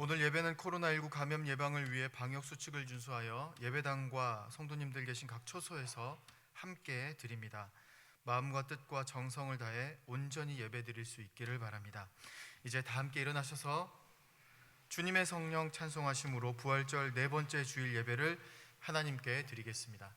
오늘 예배는 코로나19 감염 예방을 위해 방역수칙을 준수하여 예배당과 성도님들 계신 각 처소에서 함께 드립니다. 마음과 뜻과 정성을 다해 온전히 예배드릴 수 있기를 바랍니다. 이제 다 함께 일어나셔서 주님의 성령 찬송하심으로 부활절 네 번째 주일 예배를 하나님께 드리겠습니다.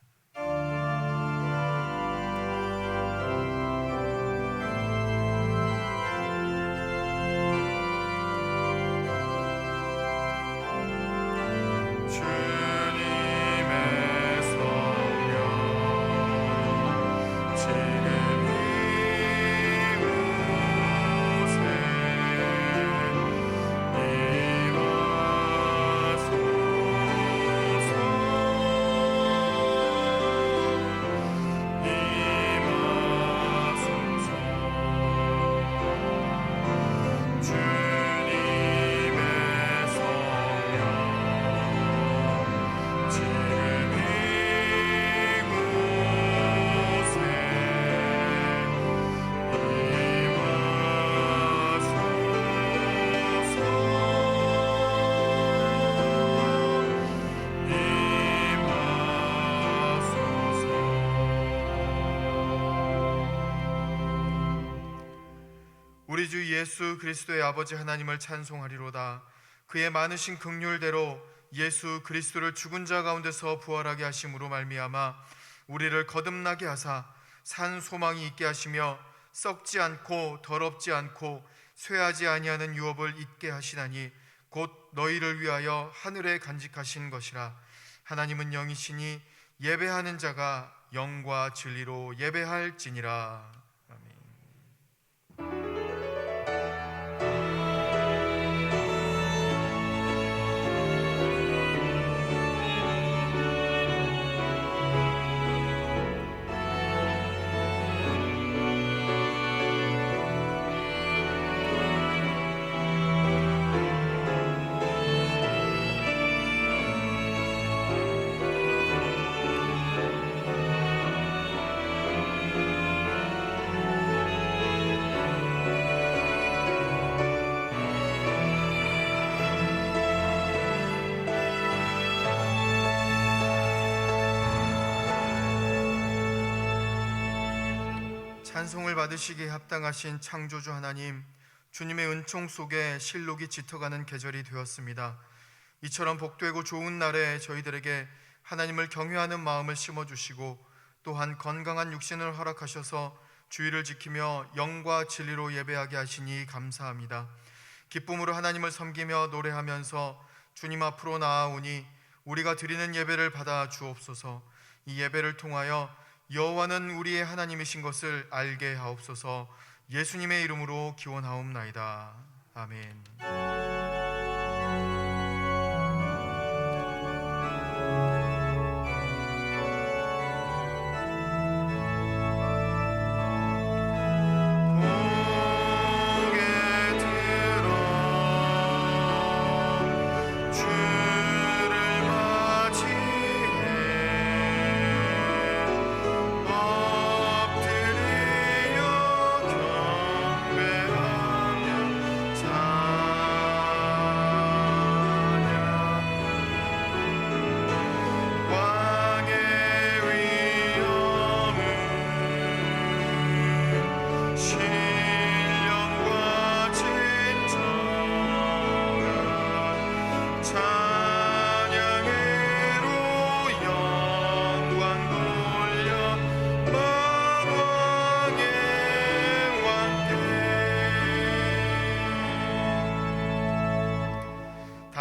우리 주 예수 그리스도의 아버지 하나님을 찬송하리로다. 그의 많으신 긍휼대로 예수 그리스도를 죽은 자 가운데서 부활하게 하심으로 말미암아 우리를 거듭나게 하사 산 소망이 있게 하시며 썩지 않고 더럽지 않고 쇠하지 아니하는 유업을 있게 하시나니 곧 너희를 위하여 하늘에 간직하신 것이라. 하나님은 영이시니 예배하는 자가 영과 진리로 예배할지니라. 찬송을 받으시기에 합당하신 창조주 하나님, 주님의 은총 속에 실록이 짙어가는 계절이 되었습니다. 이처럼 복되고 좋은 날에 저희들에게 하나님을 경외하는 마음을 심어주시고 또한 건강한 육신을 허락하셔서 주의를 지키며 영과 진리로 예배하게 하시니 감사합니다. 기쁨으로 하나님을 섬기며 노래하면서 주님 앞으로 나아오니 우리가 드리는 예배를 받아 주옵소서. 이 예배를 통하여 여호와는 우리의 하나님이신 것을 알게 하옵소서. 예수님의 이름으로 기원하옵나이다. 아멘.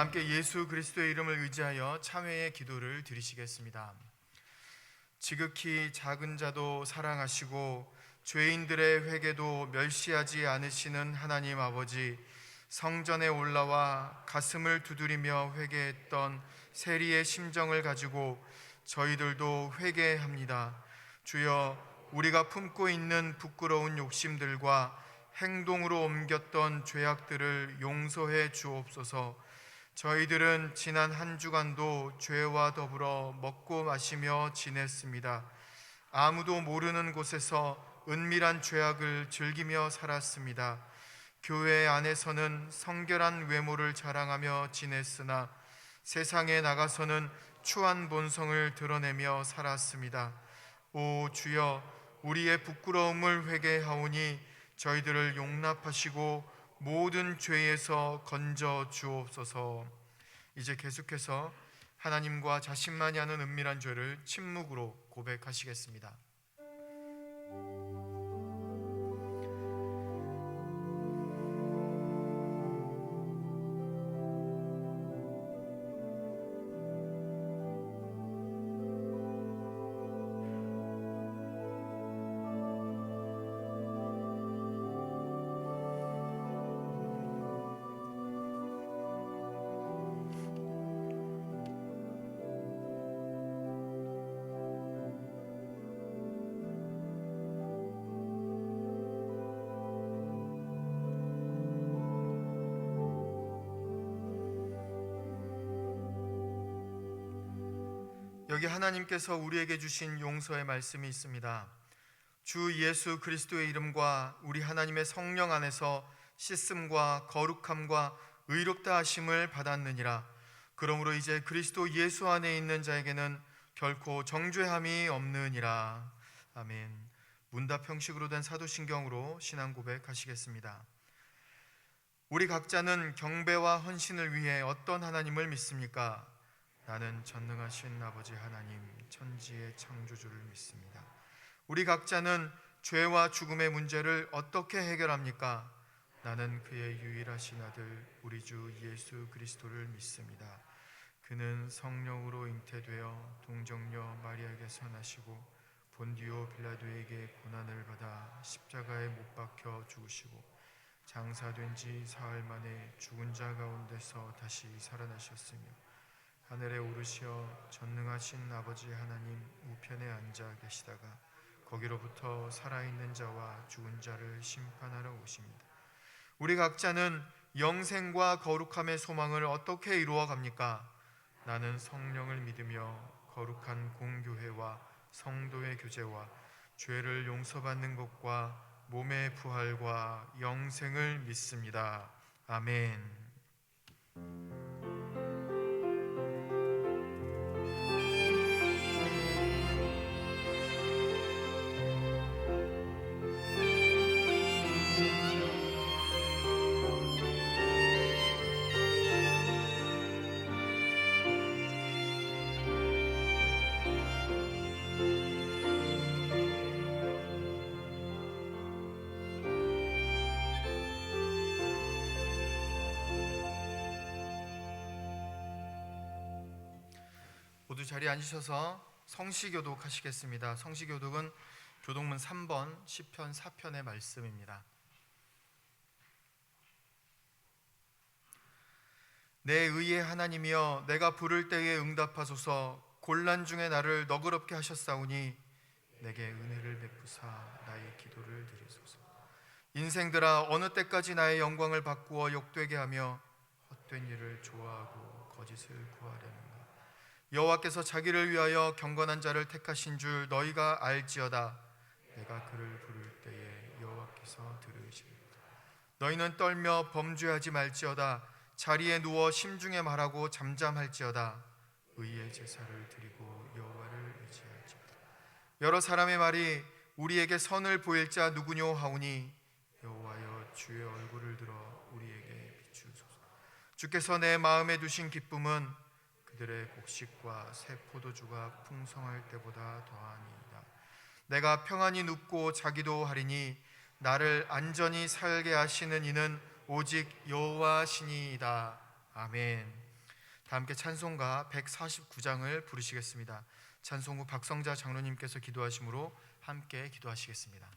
함께 예수 그리스도의 이름을 의지하여 참회의 기도를 드리시겠습니다. 지극히 작은 자도 사랑하시고 죄인들의 회개도 멸시하지 않으시는 하나님 아버지, 성전에 올라와 가슴을 두드리며 회개했던 세리의 심정을 가지고 저희들도 회개합니다. 주여, 우리가 품고 있는 부끄러운 욕심들과 행동으로 옮겼던 죄악들을 용서해 주옵소서. 저희들은 지난 한 주간도 죄와 더불어 먹고 마시며 지냈습니다. 아무도 모르는 곳에서 은밀한 죄악을 즐기며 살았습니다. 교회 안에서는 성결한 외모를 자랑하며 지냈으나 세상에 나가서는 추한 본성을 드러내며 살았습니다. 오 주여, 우리의 부끄러움을 회개하오니 저희들을 용납하시고 모든 죄에서 건져 주옵소서. 이제 계속해서 하나님과 자신만이 아는 은밀한 죄를 침묵으로 고백하시겠습니다. 여기 하나님께서 우리에게 주신 용서의 말씀이 있습니다. 주 예수 그리스도의 이름과 우리 하나님의 성령 안에서 씻음과 거룩함과 의롭다 하심을 받았느니라. 그러므로 이제 그리스도 예수 안에 있는 자에게는 결코 정죄함이 없느니라. 아멘. 문답 형식으로 된 사도신경으로 신앙 고백하시겠습니다. 우리 각자는 경배와 헌신을 위해 어떤 하나님을 믿습니까? 나는 전능하신 아버지 하나님, 천지의 창조주를 믿습니다. 우리 각자는 죄와 죽음의 문제를 어떻게 해결합니까? 나는 그의 유일하신 아들 우리 주 예수 그리스도를 믿습니다. 그는 성령으로 잉태되어 동정녀 마리아에게서 나시고 본디오 빌라도에게 고난을 받아 십자가에 못 박혀 죽으시고 장사된 지 사흘 만에 죽은 자 가운데서 다시 살아나셨으며 하늘에 오르시어 전능하신 아버지 하나님 우편에 앉아 계시다가 거기로부터 살아있는 자와 죽은 자를 심판하러 오십니다. 우리 각자는 영생과 거룩함의 소망을 어떻게 이루어 갑니까? 나는 성령을 믿으며 거룩한 공교회와 성도의 교제와 죄를 용서받는 것과 몸의 부활과 영생을 믿습니다. 아멘. 모두 자리에 앉으셔서 성시교독 하시겠습니다. 성시교독은 교독문 3번 시편 4편의 말씀입니다. 내 의의 하나님이여, 내가 부를 때에 응답하소서. 곤란 중에 나를 너그럽게 하셨사오니 내게 은혜를 베푸사 나의 기도를 들으소서. 인생들아, 어느 때까지 나의 영광을 바꾸어 욕되게 하며 헛된 일을 좋아하고 거짓을 구하려는가. 여호와께서 자기를 위하여 경건한 자를 택하신 줄 너희가 알지어다. 내가 그를 부를 때에 여호와께서 들으시리로다. 너희는 떨며 범죄하지 말지어다. 자리에 누워 심중에 말하고 잠잠할지어다. 의의 제사를 드리고 여호와를 의지할지어다. 여러 사람의 말이 우리에게 선을 보일 자 누구뇨 하오니 여호와여, 주의 얼굴을 들어 우리에게 비추소서. 주께서 내 마음에 두신 기쁨은 그들의 곡식과 새 포도주가 풍성할 때보다 더하니이다. 내가 평안히 눕고 자기도 하리니 나를 안전히 살게 하시는 이는 오직 여호와시니이다. 아멘. 다 함께 찬송가 149장을 부르시겠습니다. 찬송 후 박성자 장로님께서 기도하심으로 함께 기도하시겠습니다.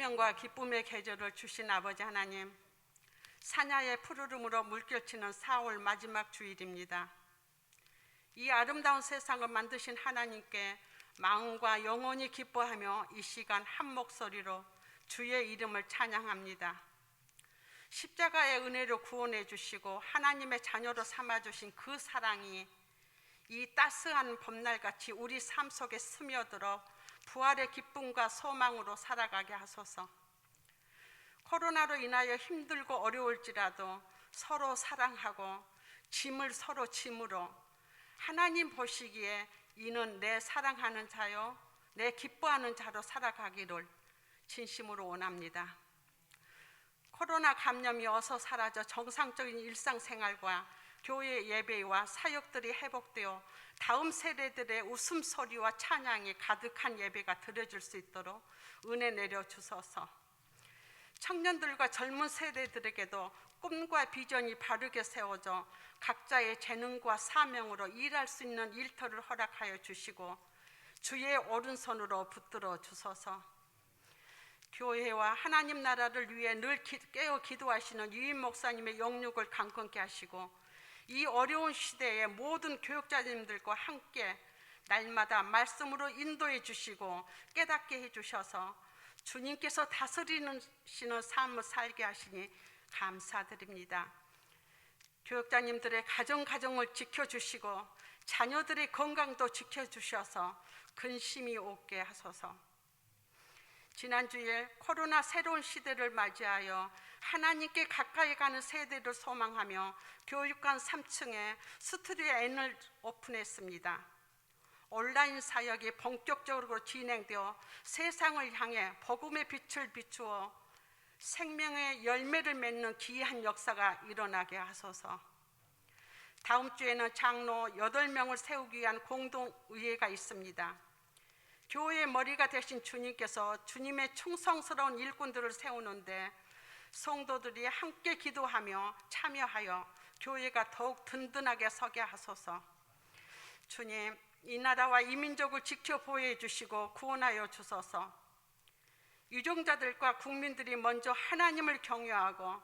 생명과 기쁨의 계절을 주신 아버지 하나님, 사냐의 푸르름으로 물결치는 4월 마지막 주일입니다. 이 아름다운 세상을 만드신 하나님께 마음과 영혼이 기뻐하며 이 시간 한 목소리로 주의 이름을 찬양합니다. 십자가의 은혜로 구원해 주시고 하나님의 자녀로 삼아주신 그 사랑이 이 따스한 봄날같이 우리 삶 속에 스며들어 부활의 기쁨과 소망으로 살아가게 하소서. 코로나로 인하여 힘들고 어려울지라도 서로 사랑하고 짐을 서로 짐으로 하나님 보시기에 이는 내 사랑하는 자요 내 기뻐하는 자로 살아가기를 진심으로 원합니다. 코로나 감염이 어서 사라져 정상적인 일상생활과 교회 예배와 사역들이 회복되어 다음 세대들의 웃음소리와 찬양이 가득한 예배가 드려질 수 있도록 은혜 내려 주소서. 청년들과 젊은 세대들에게도 꿈과 비전이 바르게 세워져 각자의 재능과 사명으로 일할 수 있는 일터를 허락하여 주시고 주의 오른손으로 붙들어 주소서. 교회와 하나님 나라를 위해 늘 깨어 기도하시는 유인 목사님의 영육을 강건케 하시고 이 어려운 시대에 모든 교육자님들과 함께 날마다 말씀으로 인도해 주시고 깨닫게 해주셔서 주님께서 다스리는 삶을 살게 하시니 감사드립니다. 교육자님들의 가정을 지켜주시고 자녀들의 건강도 지켜주셔서 근심이 없게 하소서. 지난주에 코로나 새로운 시대를 맞이하여 하나님께 가까이 가는 세대를 소망하며 교육관 3층에 스튜디오 N을 오픈했습니다. 온라인 사역이 본격적으로 진행되어 세상을 향해 복음의 빛을 비추어 생명의 열매를 맺는 귀한 역사가 일어나게 하소서. 다음 주에는 장로 8명을 세우기 위한 공동의회가 있습니다. 교회의 머리가 되신 주님께서 주님의 충성스러운 일꾼들을 세우는데 성도들이 함께 기도하며 참여하여 교회가 더욱 든든하게 서게 하소서. 주님, 이 나라와 이 민족을 지켜 보호해 주시고 구원하여 주소서. 유종자들과 국민들이 먼저 하나님을 경외하고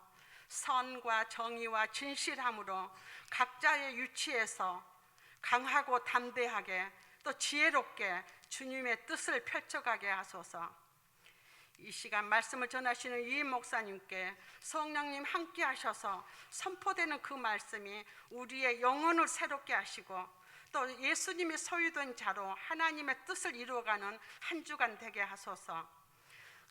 선과 정의와 진실함으로 각자의 위치에서 강하고 담대하게 또 지혜롭게 주님의 뜻을 펼쳐가게 하소서. 이 시간 말씀을 전하시는 유인 목사님께 성령님 함께 하셔서 선포되는 그 말씀이 우리의 영혼을 새롭게 하시고 또 예수님이 소유된 자로 하나님의 뜻을 이루어가는 한 주간 되게 하소서.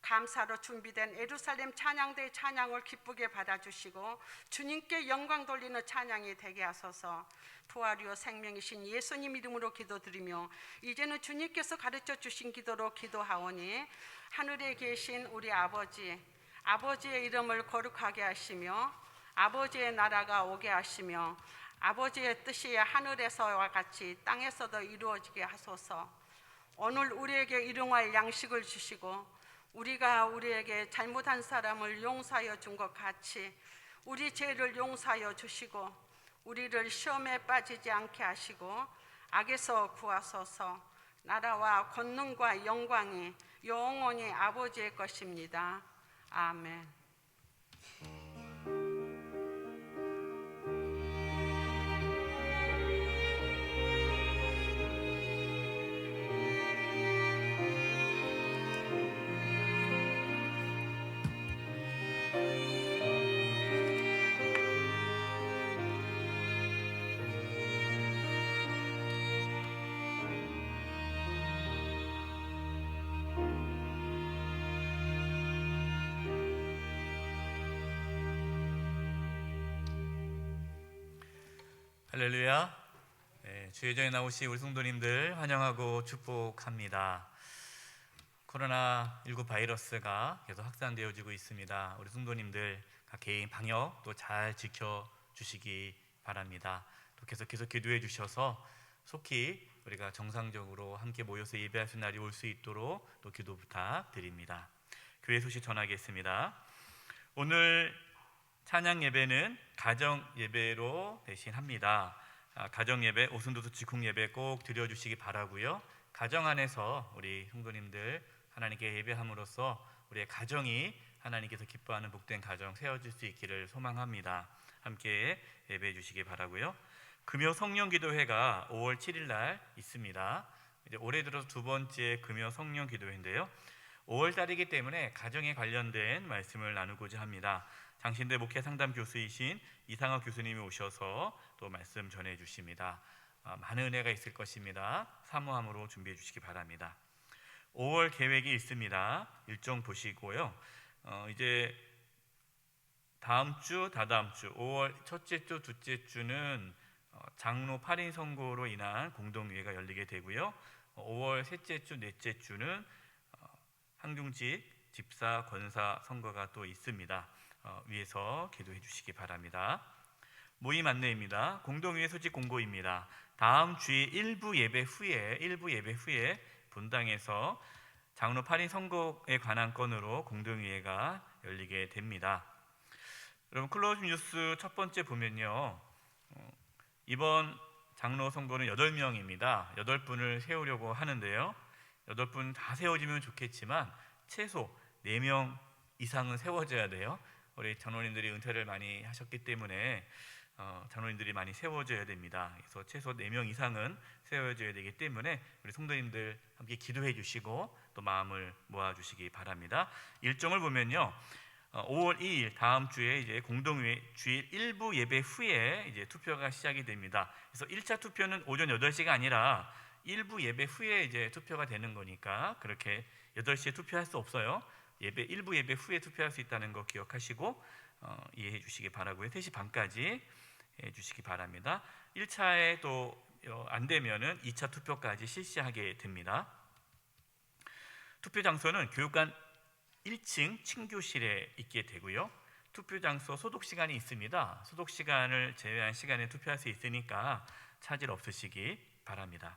감사로 준비된 예루살렘 찬양대의 찬양을 기쁘게 받아주시고 주님께 영광 돌리는 찬양이 되게 하소서. 부활이요 생명이신 예수님 이름으로 기도드리며 이제는 주님께서 가르쳐 주신 기도로 기도하오니 하늘에 계신 우리 아버지의 이름을 거룩하게 하시며 아버지의 나라가 오게 하시며 아버지의 뜻이 하늘에서와 같이 땅에서도 이루어지게 하소서. 오늘 우리에게 일용할 양식을 주시고 우리가 우리에게 잘못한 사람을 용서하여 준 것 같이 우리 죄를 용서하여 주시고 우리를 시험에 빠지지 않게 하시고 악에서 구하소서. 나라와 권능과 영광이 영원히 아버지의 것입니다. 아멘. 할렐루야. 주의 전에 나오신 우리 성도님들 환영하고 축복합니다. 코로나19 바이러스가 계속 확산되어지고 있습니다. 우리 성도님들 각 개인 방역 또 잘 지켜주시기 바랍니다. 또 계속 기도해 주셔서 속히 우리가 정상적으로 함께 모여서 예배할 수 있는 날이 올 수 있도록 또 기도 부탁드립니다. 교회 소식 전하겠습니다. 오늘 찬양 예배는 가정 예배로 대신합니다. 가정 예배, 오순도수 직후 예배 꼭 드려주시기 바라고요. 가정 안에서 우리 성도님들 하나님께 예배함으로써 우리의 가정이 하나님께서 기뻐하는 복된 가정 세워질 수 있기를 소망합니다. 함께 예배해 주시기 바라고요. 금요 성령 기도회가 5월 7일 날 있습니다. 이제 올해 들어서 두 번째 금요 성령 기도회인데요. 5월 달이기 때문에 가정에 관련된 말씀을 나누고자 합니다. 장신대 목회 상담 교수이신 이상학 교수님이 오셔서 또 말씀 전해 주십니다. 많은 은혜가 있을 것입니다. 사모함으로 준비해 주시기 바랍니다. 5월 계획이 있습니다. 일정 보시고요. 이제 다음 주, 다다음 주 5월 첫째 주, 둘째 주는 장로 8인 선거로 인한 공동회의가 열리게 되고요. 5월 셋째 주, 넷째 주는 항중직 집사, 권사 선거가 또 있습니다. 위에서 기도해 주시기 바랍니다. 모임 안내입니다. 공동회의 소집 공고입니다. 다음 주일 일부 예배 후에 본당에서 장로 8인 선거에 관한 건으로 공동회의가 열리게 됩니다. 여러분 클로즈 뉴스 첫 번째 보면요. 이번 장로 선거는 8명입니다. 8분을 세우려고 하는데요. 8분 다 세워지면 좋겠지만 최소 4명 이상은 세워져야 돼요. 우리 장로님들이 은퇴를 많이 하셨기 때문에 장로님들이 많이 세워져야 됩니다. 그래서 최소 4명 이상은 세워져야 되기 때문에 우리 성도님들 함께 기도해 주시고 또 마음을 모아 주시기 바랍니다. 일정을 보면요. 5월 2일 다음 주에 이제 공동회 주일 일부 예배 후에 이제 투표가 시작이 됩니다. 그래서 1차 투표는 오전 8시가 아니라 일부 예배 후에 이제 투표가 되는 거니까 그렇게 8시에 투표할 수 없어요. 일부 예배 후에 투표할 수 있다는 거 기억하시고 이해해 주시기 바라고요. 3시 반까지 해 주시기 바랍니다. 1차에 또 안 되면은 2차 투표까지 실시하게 됩니다. 투표 장소는 교육관 1층 친교실에 있게 되고요. 투표 장소 소독 시간이 있습니다. 소독 시간을 제외한 시간에 투표할 수 있으니까 차질 없으시기 바랍니다.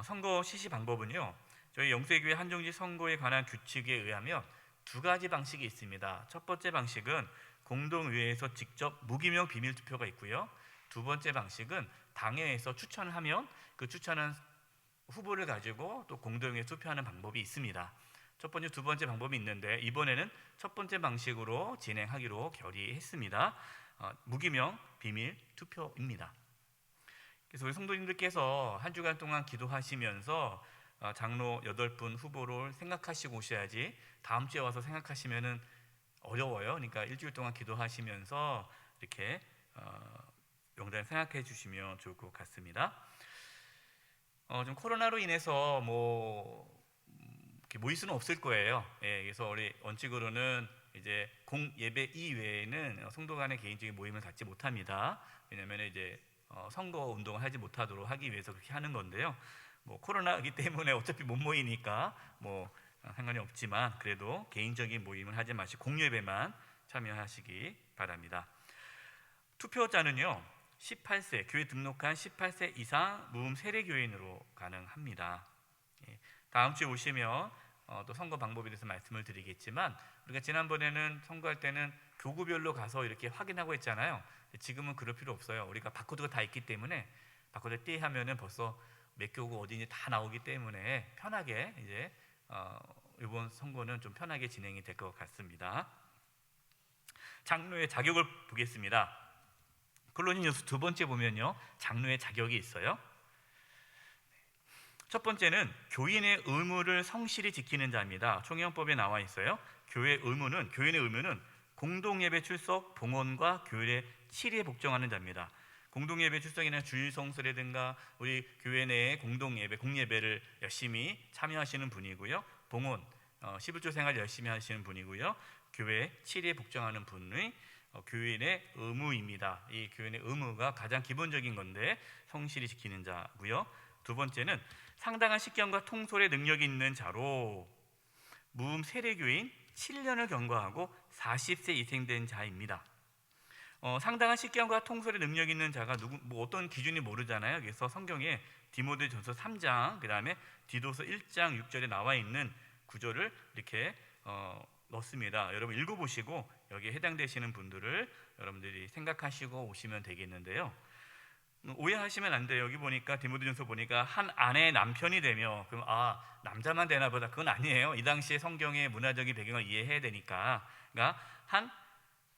선거 실시 방법은요. 저희 영세교회 한정지 선거에 관한 규칙에 의하면 2가지 방식이 있습니다. 첫 번째 방식은 공동의회에서 직접 무기명 비밀 투표가 있고요. 두 번째 방식은 당회에서 추천을 하면 그 추천한 후보를 가지고 또 공동의회 투표하는 방법이 있습니다. 첫 번째, 두 번째 방법이 있는데 이번에는 첫 번째 방식으로 진행하기로 결의했습니다. 무기명 비밀 투표입니다. 그래서 우리 성도님들께서 한 주간 동안 기도하시면서 장로 8분 후보를 생각하시고 오셔야지 다음 주에 와서 생각하시면은 어려워요. 그러니까 일주일 동안 기도하시면서 이렇게 명단 생각해 주시면 좋을 것 같습니다. 좀 코로나로 인해서 이렇게 모일 수는 없을 거예요. 예, 그래서 우리 원칙으로는 이제 공예배 이외에는 성도 간의 개인적인 모임을 갖지 못합니다. 왜냐하면 이제 선거 운동을 하지 못하도록 하기 위해서 그렇게 하는 건데요. 코로나이기 때문에 어차피 못 모이니까 상관이 없지만 그래도 개인적인 모임을 하지 마시고 공예배만 참여하시기 바랍니다. 투표자는요 18세 교회 등록한 18세 이상 무음 세례교인으로 가능합니다. 다음 주에 오시면 또 선거 방법에 대해서 말씀을 드리겠지만 우리가 지난번에는 선거할 때는 교구별로 가서 이렇게 확인하고 했잖아요. 지금은 그럴 필요 없어요. 우리가 바코드가 다 있기 때문에 바코드 띠 하면은 벌써 몇 교구 어디인지 다 나오기 때문에 편하게 이제 이번 선거는 좀 편하게 진행이 될 것 같습니다. 장로의 자격을 보겠습니다. 콜로니 뉴스 두 번째 보면요, 장로의 자격이 있어요. 첫 번째는 교인의 의무를 성실히 지키는 자입니다. 총회원법에 나와 있어요. 교인의 의무는 공동예배 출석, 봉헌과 교회 치리에 복종하는 자입니다. 공동예배 출석이나 주일성수라든가 우리 교회 내에 공동예배, 공예배를 열심히 참여하시는 분이고요. 봉헌, 11조 생활 열심히 하시는 분이고요. 교회 치리에 복종하는 분의 교인의 의무입니다. 이 교인의 의무가 가장 기본적인 건데 성실히 지키는 자고요. 두 번째는 상당한 식견과 통솔의 능력이 있는 자로 무음 세례교인 7년을 경과하고 40세 이생된 자입니다. 상당한 식견과 통솔의 능력 있는 자가 어떤 기준이 모르잖아요. 그래서 성경에 디모데전서 3장, 그 다음에 디도서 1장 6절에 나와 있는 구절을 이렇게 넣습니다. 여러분 읽어보시고 여기에 해당되시는 분들을 여러분들이 생각하시고 오시면 되겠는데요. 오해하시면 안 돼요. 여기 보니까 디모데전서 보니까 한 아내의 남편이 되며, 그럼 남자만 되나 보다. 그건 아니에요. 이 당시에 성경의 문화적인 배경을 이해해야 되니까. 그러니까 한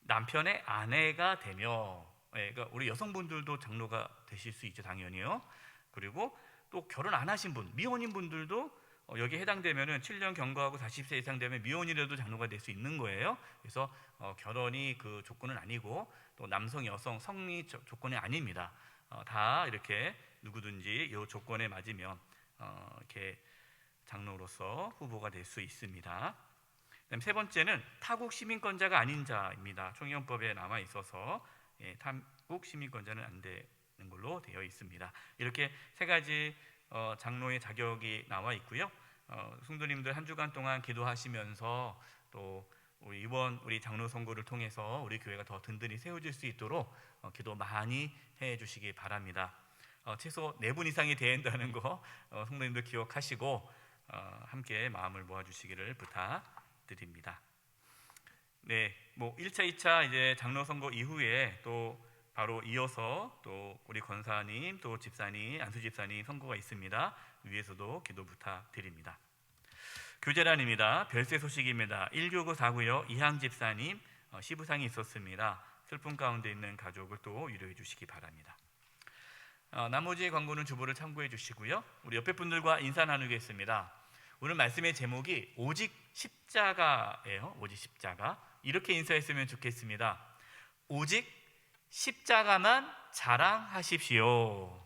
남편의 아내가 되며, 그러니까 우리 여성분들도 장로가 되실 수 있죠, 당연히요. 그리고 또 결혼 안 하신 분, 미혼인 분들도 여기에 해당되면은 7년 경과하고 40세 이상 되면 미혼이라도 장로가 될 수 있는 거예요. 그래서 결혼이 그 조건은 아니고, 또 남성, 여성 성리 조건이 아닙니다. 다 이렇게 누구든지 이 조건에 맞으면 이렇게 장로로서 후보가 될 수 있습니다. 그다음 세 번째는 타국 시민권자가 아닌 자입니다. 총영법에 남아 있어서 타국 시민권자는 안 되는 걸로 되어 있습니다. 이렇게 세 가지 장로의 자격이 나와 있고요. 성도님들 한 주간 동안 기도하시면서 또 이번 우리 장로 선거를 통해서 우리 교회가 더 든든히 세워질 수 있도록 기도 많이 해주시기 바랍니다. 최소 4분 이상이 돼야 한다는 거 성도님들 기억하시고 함께 마음을 모아주시기를 부탁드립니다. 네, 1차, 2차 이제 장로 선거 이후에 또 바로 이어서 또 우리 권사님, 또 집사님, 안수 집사님 선거가 있습니다. 위에서도 기도 부탁드립니다. 교제란입니다. 별세 소식입니다. 1교구 4구역 이항 집사님 시부상이 있었습니다. 슬픔 가운데 있는 가족을 또 위로해 주시기 바랍니다. 나머지 광고는 주보를 참고해 주시고요. 우리 옆에 분들과 인사 나누겠습니다. 오늘 말씀의 제목이 오직 십자가예요. 오직 십자가. 이렇게 인사했으면 좋겠습니다. 오직 십자가만 자랑하십시오.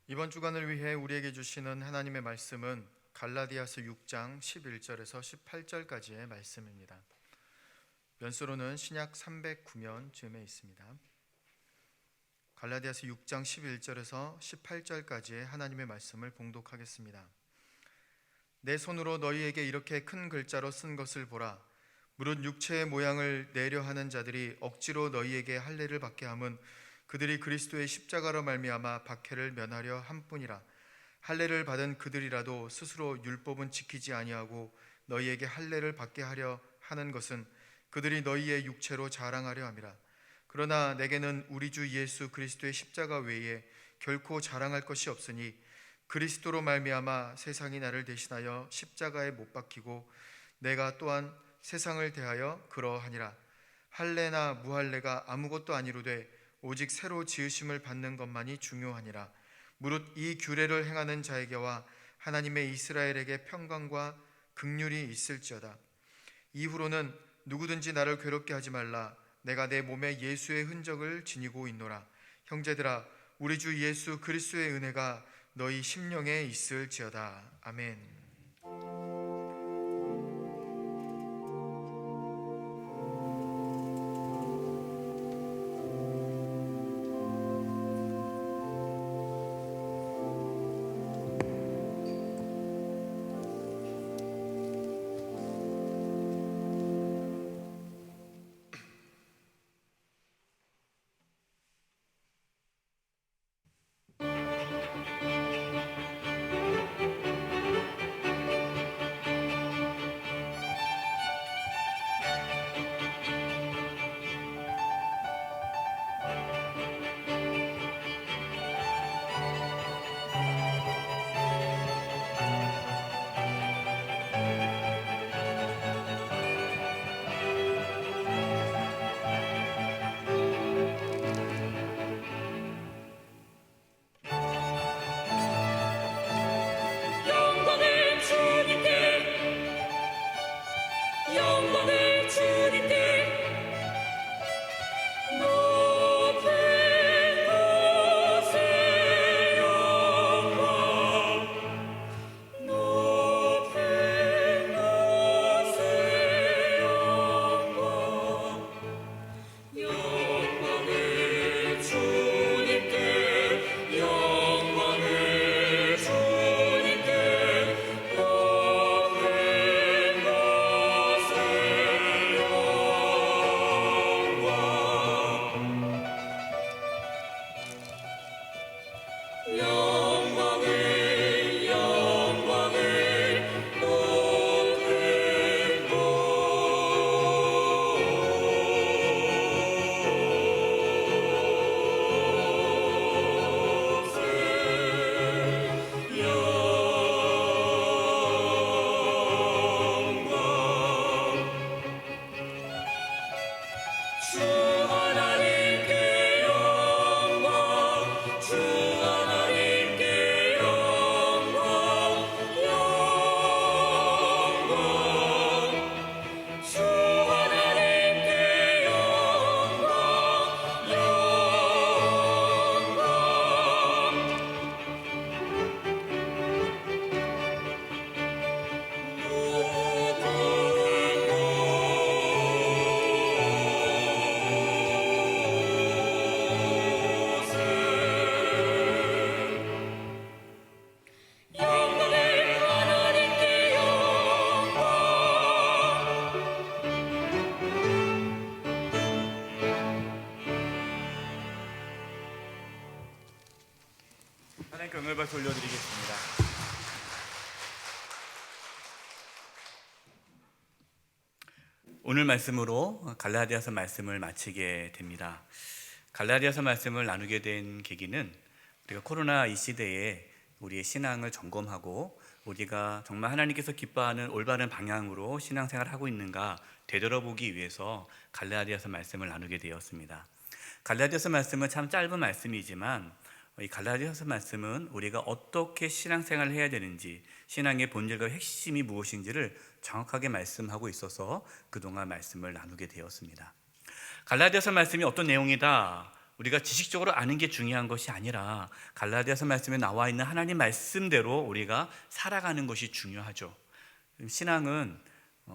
이번 주간을 위해 우리에게 주시는 하나님의 말씀은 갈라디아서 6장 11절에서 18절까지의 말씀입니다. 면수로는 신약 309면쯤에 있습니다. 갈라디아서 6장 11절에서 18절까지의 하나님의 말씀을 봉독하겠습니다. 내 손으로 너희에게 이렇게 큰 글자로 쓴 것을 보라. 무릇 육체의 모양을 내려 하는 자들이 억지로 너희에게 할례를 받게 함은 그들이 그리스도의 십자가로 말미암아 박해를 면하려 함뿐이라. 할례를 받은 그들이라도 스스로 율법은 지키지 아니하고 너희에게 할례를 받게 하려 하는 것은 그들이 너희의 육체로 자랑하려 함이라. 그러나 내게는 우리 주 예수 그리스도의 십자가 외에 결코 자랑할 것이 없으니 그리스도로 말미암아 세상이 나를 대신하여 십자가에 못 박히고 내가 또한 세상을 대하여 그러하니라. 할례나 무할례가 아무것도 아니로되 오직 새로 지으심을 받는 것만이 중요하니라. 무릇 이 규례를 행하는 자에게와 하나님의 이스라엘에게 평강과 긍휼이 있을지어다. 이후로는 누구든지 나를 괴롭게 하지 말라. 내가 내 몸에 예수의 흔적을 지니고 있노라. 형제들아, 우리 주 예수 그리스도의 은혜가 너희 심령에 있을지어다. 아멘. 하나님께 영광을 받아 올려드리겠습니다. 오늘 말씀으로 갈라디아서 말씀을 마치게 됩니다. 갈라디아서 말씀을 나누게 된 계기는 우리가 코로나 이 시대에 우리의 신앙을 점검하고 우리가 정말 하나님께서 기뻐하는 올바른 방향으로 신앙생활을 하고 있는가 되돌아보기 위해서 갈라디아서 말씀을 나누게 되었습니다. 갈라디아서 말씀은 참 짧은 말씀이지만 이 갈라디아서 말씀은 우리가 어떻게 신앙생활을 해야 되는지, 신앙의 본질과 핵심이 무엇인지를 정확하게 말씀하고 있어서 그동안 말씀을 나누게 되었습니다. 갈라디아서 말씀이 어떤 내용이다, 우리가 지식적으로 아는 게 중요한 것이 아니라 갈라디아서 말씀에 나와 있는 하나님 말씀대로 우리가 살아가는 것이 중요하죠. 신앙은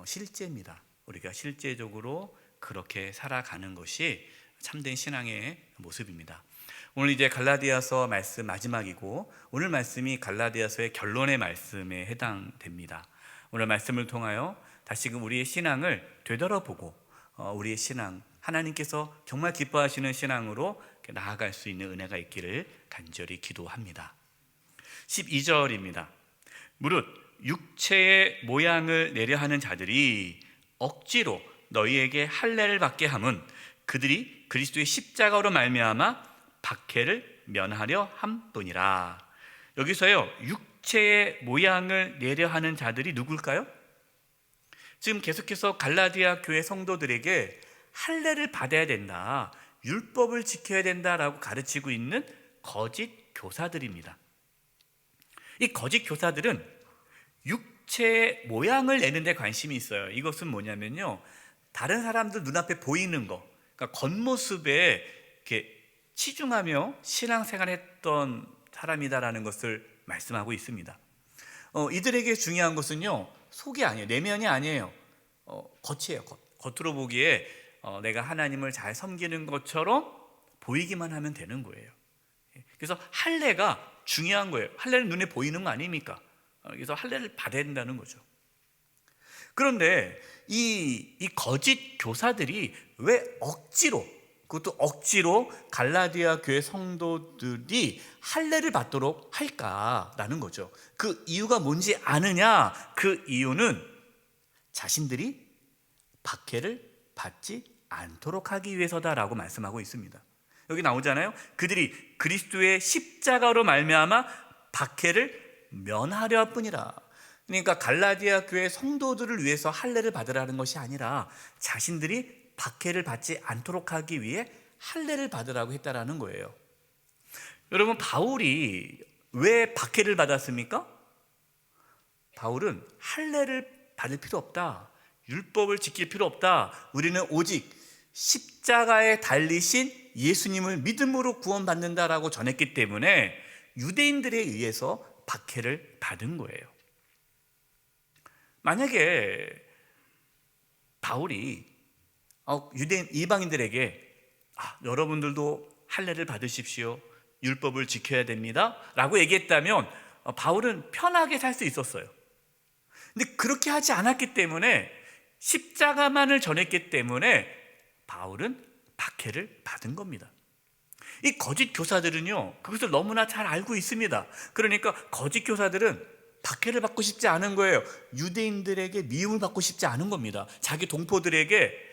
실제입니다. 우리가 실제적으로 그렇게 살아가는 것이 참된 신앙의 모습입니다. 오늘 이제 갈라디아서 말씀 마지막이고 오늘 말씀이 갈라디아서의 결론의 말씀에 해당됩니다. 오늘 말씀을 통하여 다시금 우리의 신앙을 되돌아보고 우리의 신앙, 하나님께서 정말 기뻐하시는 신앙으로 나아갈 수 있는 은혜가 있기를 간절히 기도합니다. 12절입니다. 무릇 육체의 모양을 내려 하는 자들이 억지로 너희에게 할례를 받게 함은 그들이 그리스도의 십자가로 말미암아 박해를 면하려 함뿐이라. 여기서요, 육체의 모양을 내려 하는 자들이 누굴까요? 지금 계속해서 갈라디아 교회 성도들에게 할례를 받아야 된다, 율법을 지켜야 된다라고 가르치고 있는 거짓 교사들입니다. 이 거짓 교사들은 육체의 모양을 내는 데 관심이 있어요. 이것은 뭐냐면요, 다른 사람들 눈앞에 보이는 거, 그러니까 겉모습에 이렇게 치중하며 신앙생활했던 사람이다라는 것을 말씀하고 있습니다. 이들에게 중요한 것은요, 속이 아니에요, 내면이 아니에요. 겉이에요. 겉으로 보기에 내가 하나님을 잘 섬기는 것처럼 보이기만 하면 되는 거예요. 그래서 할례가 중요한 거예요. 할례는 눈에 보이는 거 아닙니까? 그래서 할례를 받아야 된다는 거죠. 그런데 이 거짓 교사들이 왜 억지로, 그것도 억지로 갈라디아 교회 성도들이 할례를 받도록 할까라는 거죠. 그 이유가 뭔지 아느냐? 그 이유는 자신들이 박해를 받지 않도록 하기 위해서다라고 말씀하고 있습니다. 여기 나오잖아요. 그들이 그리스도의 십자가로 말미암아 박해를 면하려 할 뿐이라. 그러니까 갈라디아 교회 성도들을 위해서 할례를 받으라는 것이 아니라 자신들이 박해를 받지 않도록 하기 위해 할례를 받으라고 했다라는 거예요. 여러분, 바울이 왜 박해를 받았습니까? 바울은 할례를 받을 필요 없다, 율법을 지킬 필요 없다, 우리는 오직 십자가에 달리신 예수님을 믿음으로 구원받는다라고 전했기 때문에 유대인들에 의해서 박해를 받은 거예요. 만약에 바울이 유대인 이방인들에게 여러분들도 할례를 받으십시오, 율법을 지켜야 됩니다 라고 얘기했다면 바울은 편하게 살 수 있었어요. 근데 그렇게 하지 않았기 때문에, 십자가만을 전했기 때문에 바울은 박해를 받은 겁니다. 이 거짓 교사들은요, 그것을 너무나 잘 알고 있습니다. 그러니까 거짓 교사들은 박해를 받고 싶지 않은 거예요. 유대인들에게 미움을 받고 싶지 않은 겁니다. 자기 동포들에게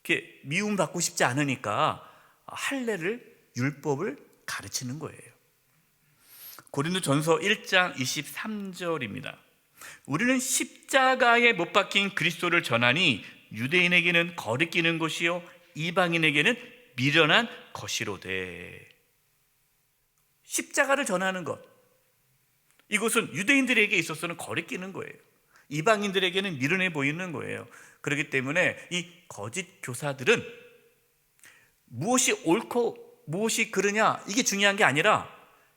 이렇게 미움 받고 싶지 않으니까 할례를, 율법을 가르치는 거예요. 고린도전서 1장 23절입니다. 우리는 십자가에 못 박힌 그리스도를 전하니 유대인에게는 거리끼는 것이요 이방인에게는 미련한 것이로되. 십자가를 전하는 것, 이것은 유대인들에게 있어서는 거리끼는 거예요. 이방인들에게는 미련해 보이는 거예요. 그렇기 때문에 이 거짓 교사들은 무엇이 옳고 무엇이 그르냐, 이게 중요한 게 아니라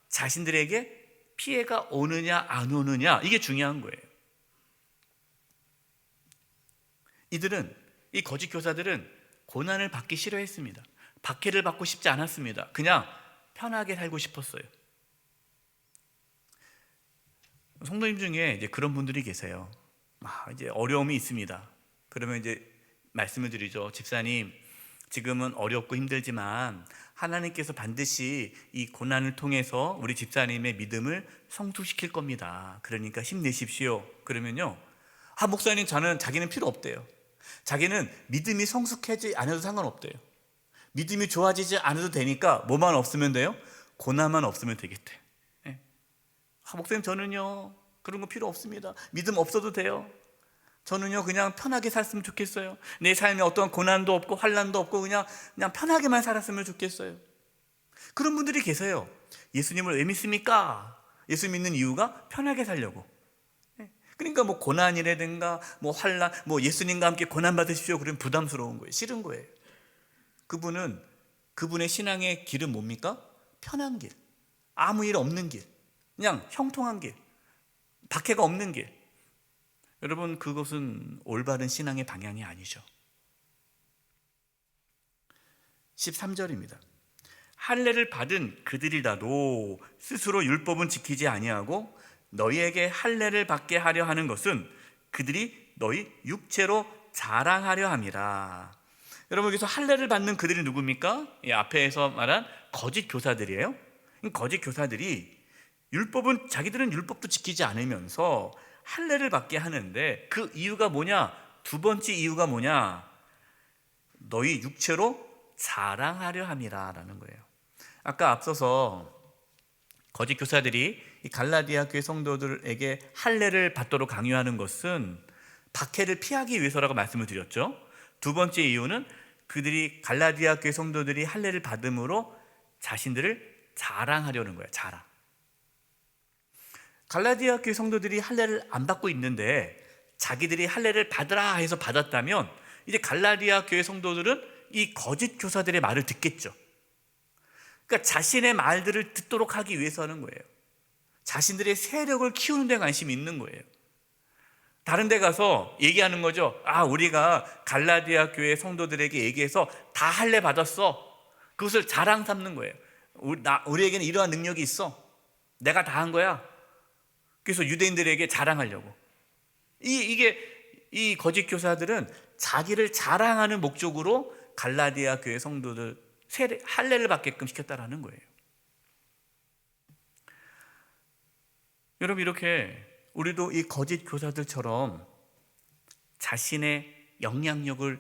자신들에게 피해가 오느냐 안 오느냐, 이게 중요한 거예요. 이 거짓 교사들은 고난을 받기 싫어했습니다. 박해를 받고 싶지 않았습니다. 그냥 편하게 살고 싶었어요. 성도님 중에 이제 그런 분들이 계세요. 이제 어려움이 있습니다. 그러면 이제 말씀을 드리죠. 집사님, 지금은 어렵고 힘들지만 하나님께서 반드시 이 고난을 통해서 우리 집사님의 믿음을 성숙시킬 겁니다. 그러니까 힘내십시오. 그러면요, 목사님 자기는 필요 없대요. 자기는 믿음이 성숙하지 않아도 상관없대요. 믿음이 좋아지지 않아도 되니까 뭐만 없으면 돼요? 고난만 없으면 되겠대. 예. 목사님 저는요 그런 거 필요 없습니다. 믿음 없어도 돼요. 저는요 그냥 편하게 살았으면 좋겠어요. 내 삶에 어떠한 고난도 없고 환난도 없고 그냥 편하게만 살았으면 좋겠어요. 그런 분들이 계세요. 예수님을 왜 믿습니까? 예수 믿는 이유가 편하게 살려고. 그러니까 뭐 고난이라든가 뭐 환난, 뭐 예수님과 함께 고난 받으십시오 그러면 부담스러운 거예요. 싫은 거예요. 그분의 신앙의 길은 뭡니까? 편한 길, 아무 일 없는 길, 그냥 형통한 길, 박해가 없는 길. 여러분, 그것은 올바른 신앙의 방향이 아니죠. 13절입니다. 할례를 받은 그들이라도 스스로 율법은 지키지 아니하고 너희에게 할례를 받게 하려 하는 것은 그들이 너희 육체로 자랑하려 함이라. 여러분, 여기서 할례를 받는 그들이 누굽니까? 앞에서 말한 거짓 교사들이에요. 거짓 교사들이 자기들은 율법도 지키지 않으면서 할례를 받게 하는데 그 이유가 뭐냐? 두 번째 이유가 뭐냐? 너희 육체로 자랑하려 함이라 라는 거예요. 아까 앞서서 거짓 교사들이 이 갈라디아 교회 성도들에게 할례를 받도록 강요하는 것은 박해를 피하기 위해서라고 말씀을 드렸죠. 두 번째 이유는 그들이 갈라디아 교회 성도들이 할례를 받음으로 자신들을 자랑하려는 거예요. 자랑. 갈라디아 교회 성도들이 할례를 안 받고 있는데 자기들이 할례를 받으라 해서 받았다면 이제 갈라디아 교회 성도들은 이 거짓 교사들의 말을 듣겠죠. 그러니까 자신의 말들을 듣도록 하기 위해서 하는 거예요. 자신들의 세력을 키우는 데 관심이 있는 거예요. 다른 데 가서 얘기하는 거죠. 우리가 갈라디아 교회 성도들에게 얘기해서 다 할례 받았어. 그것을 자랑 삼는 거예요. 우리에게는 이러한 능력이 있어. 내가 다 한 거야. 그래서 유대인들에게 자랑하려고. 이 거짓 교사들은 자기를 자랑하는 목적으로 갈라디아 교회 성도들 할례를 받게끔 시켰다라는 거예요. 여러분, 이렇게 우리도 이 거짓 교사들처럼 자신의 영향력을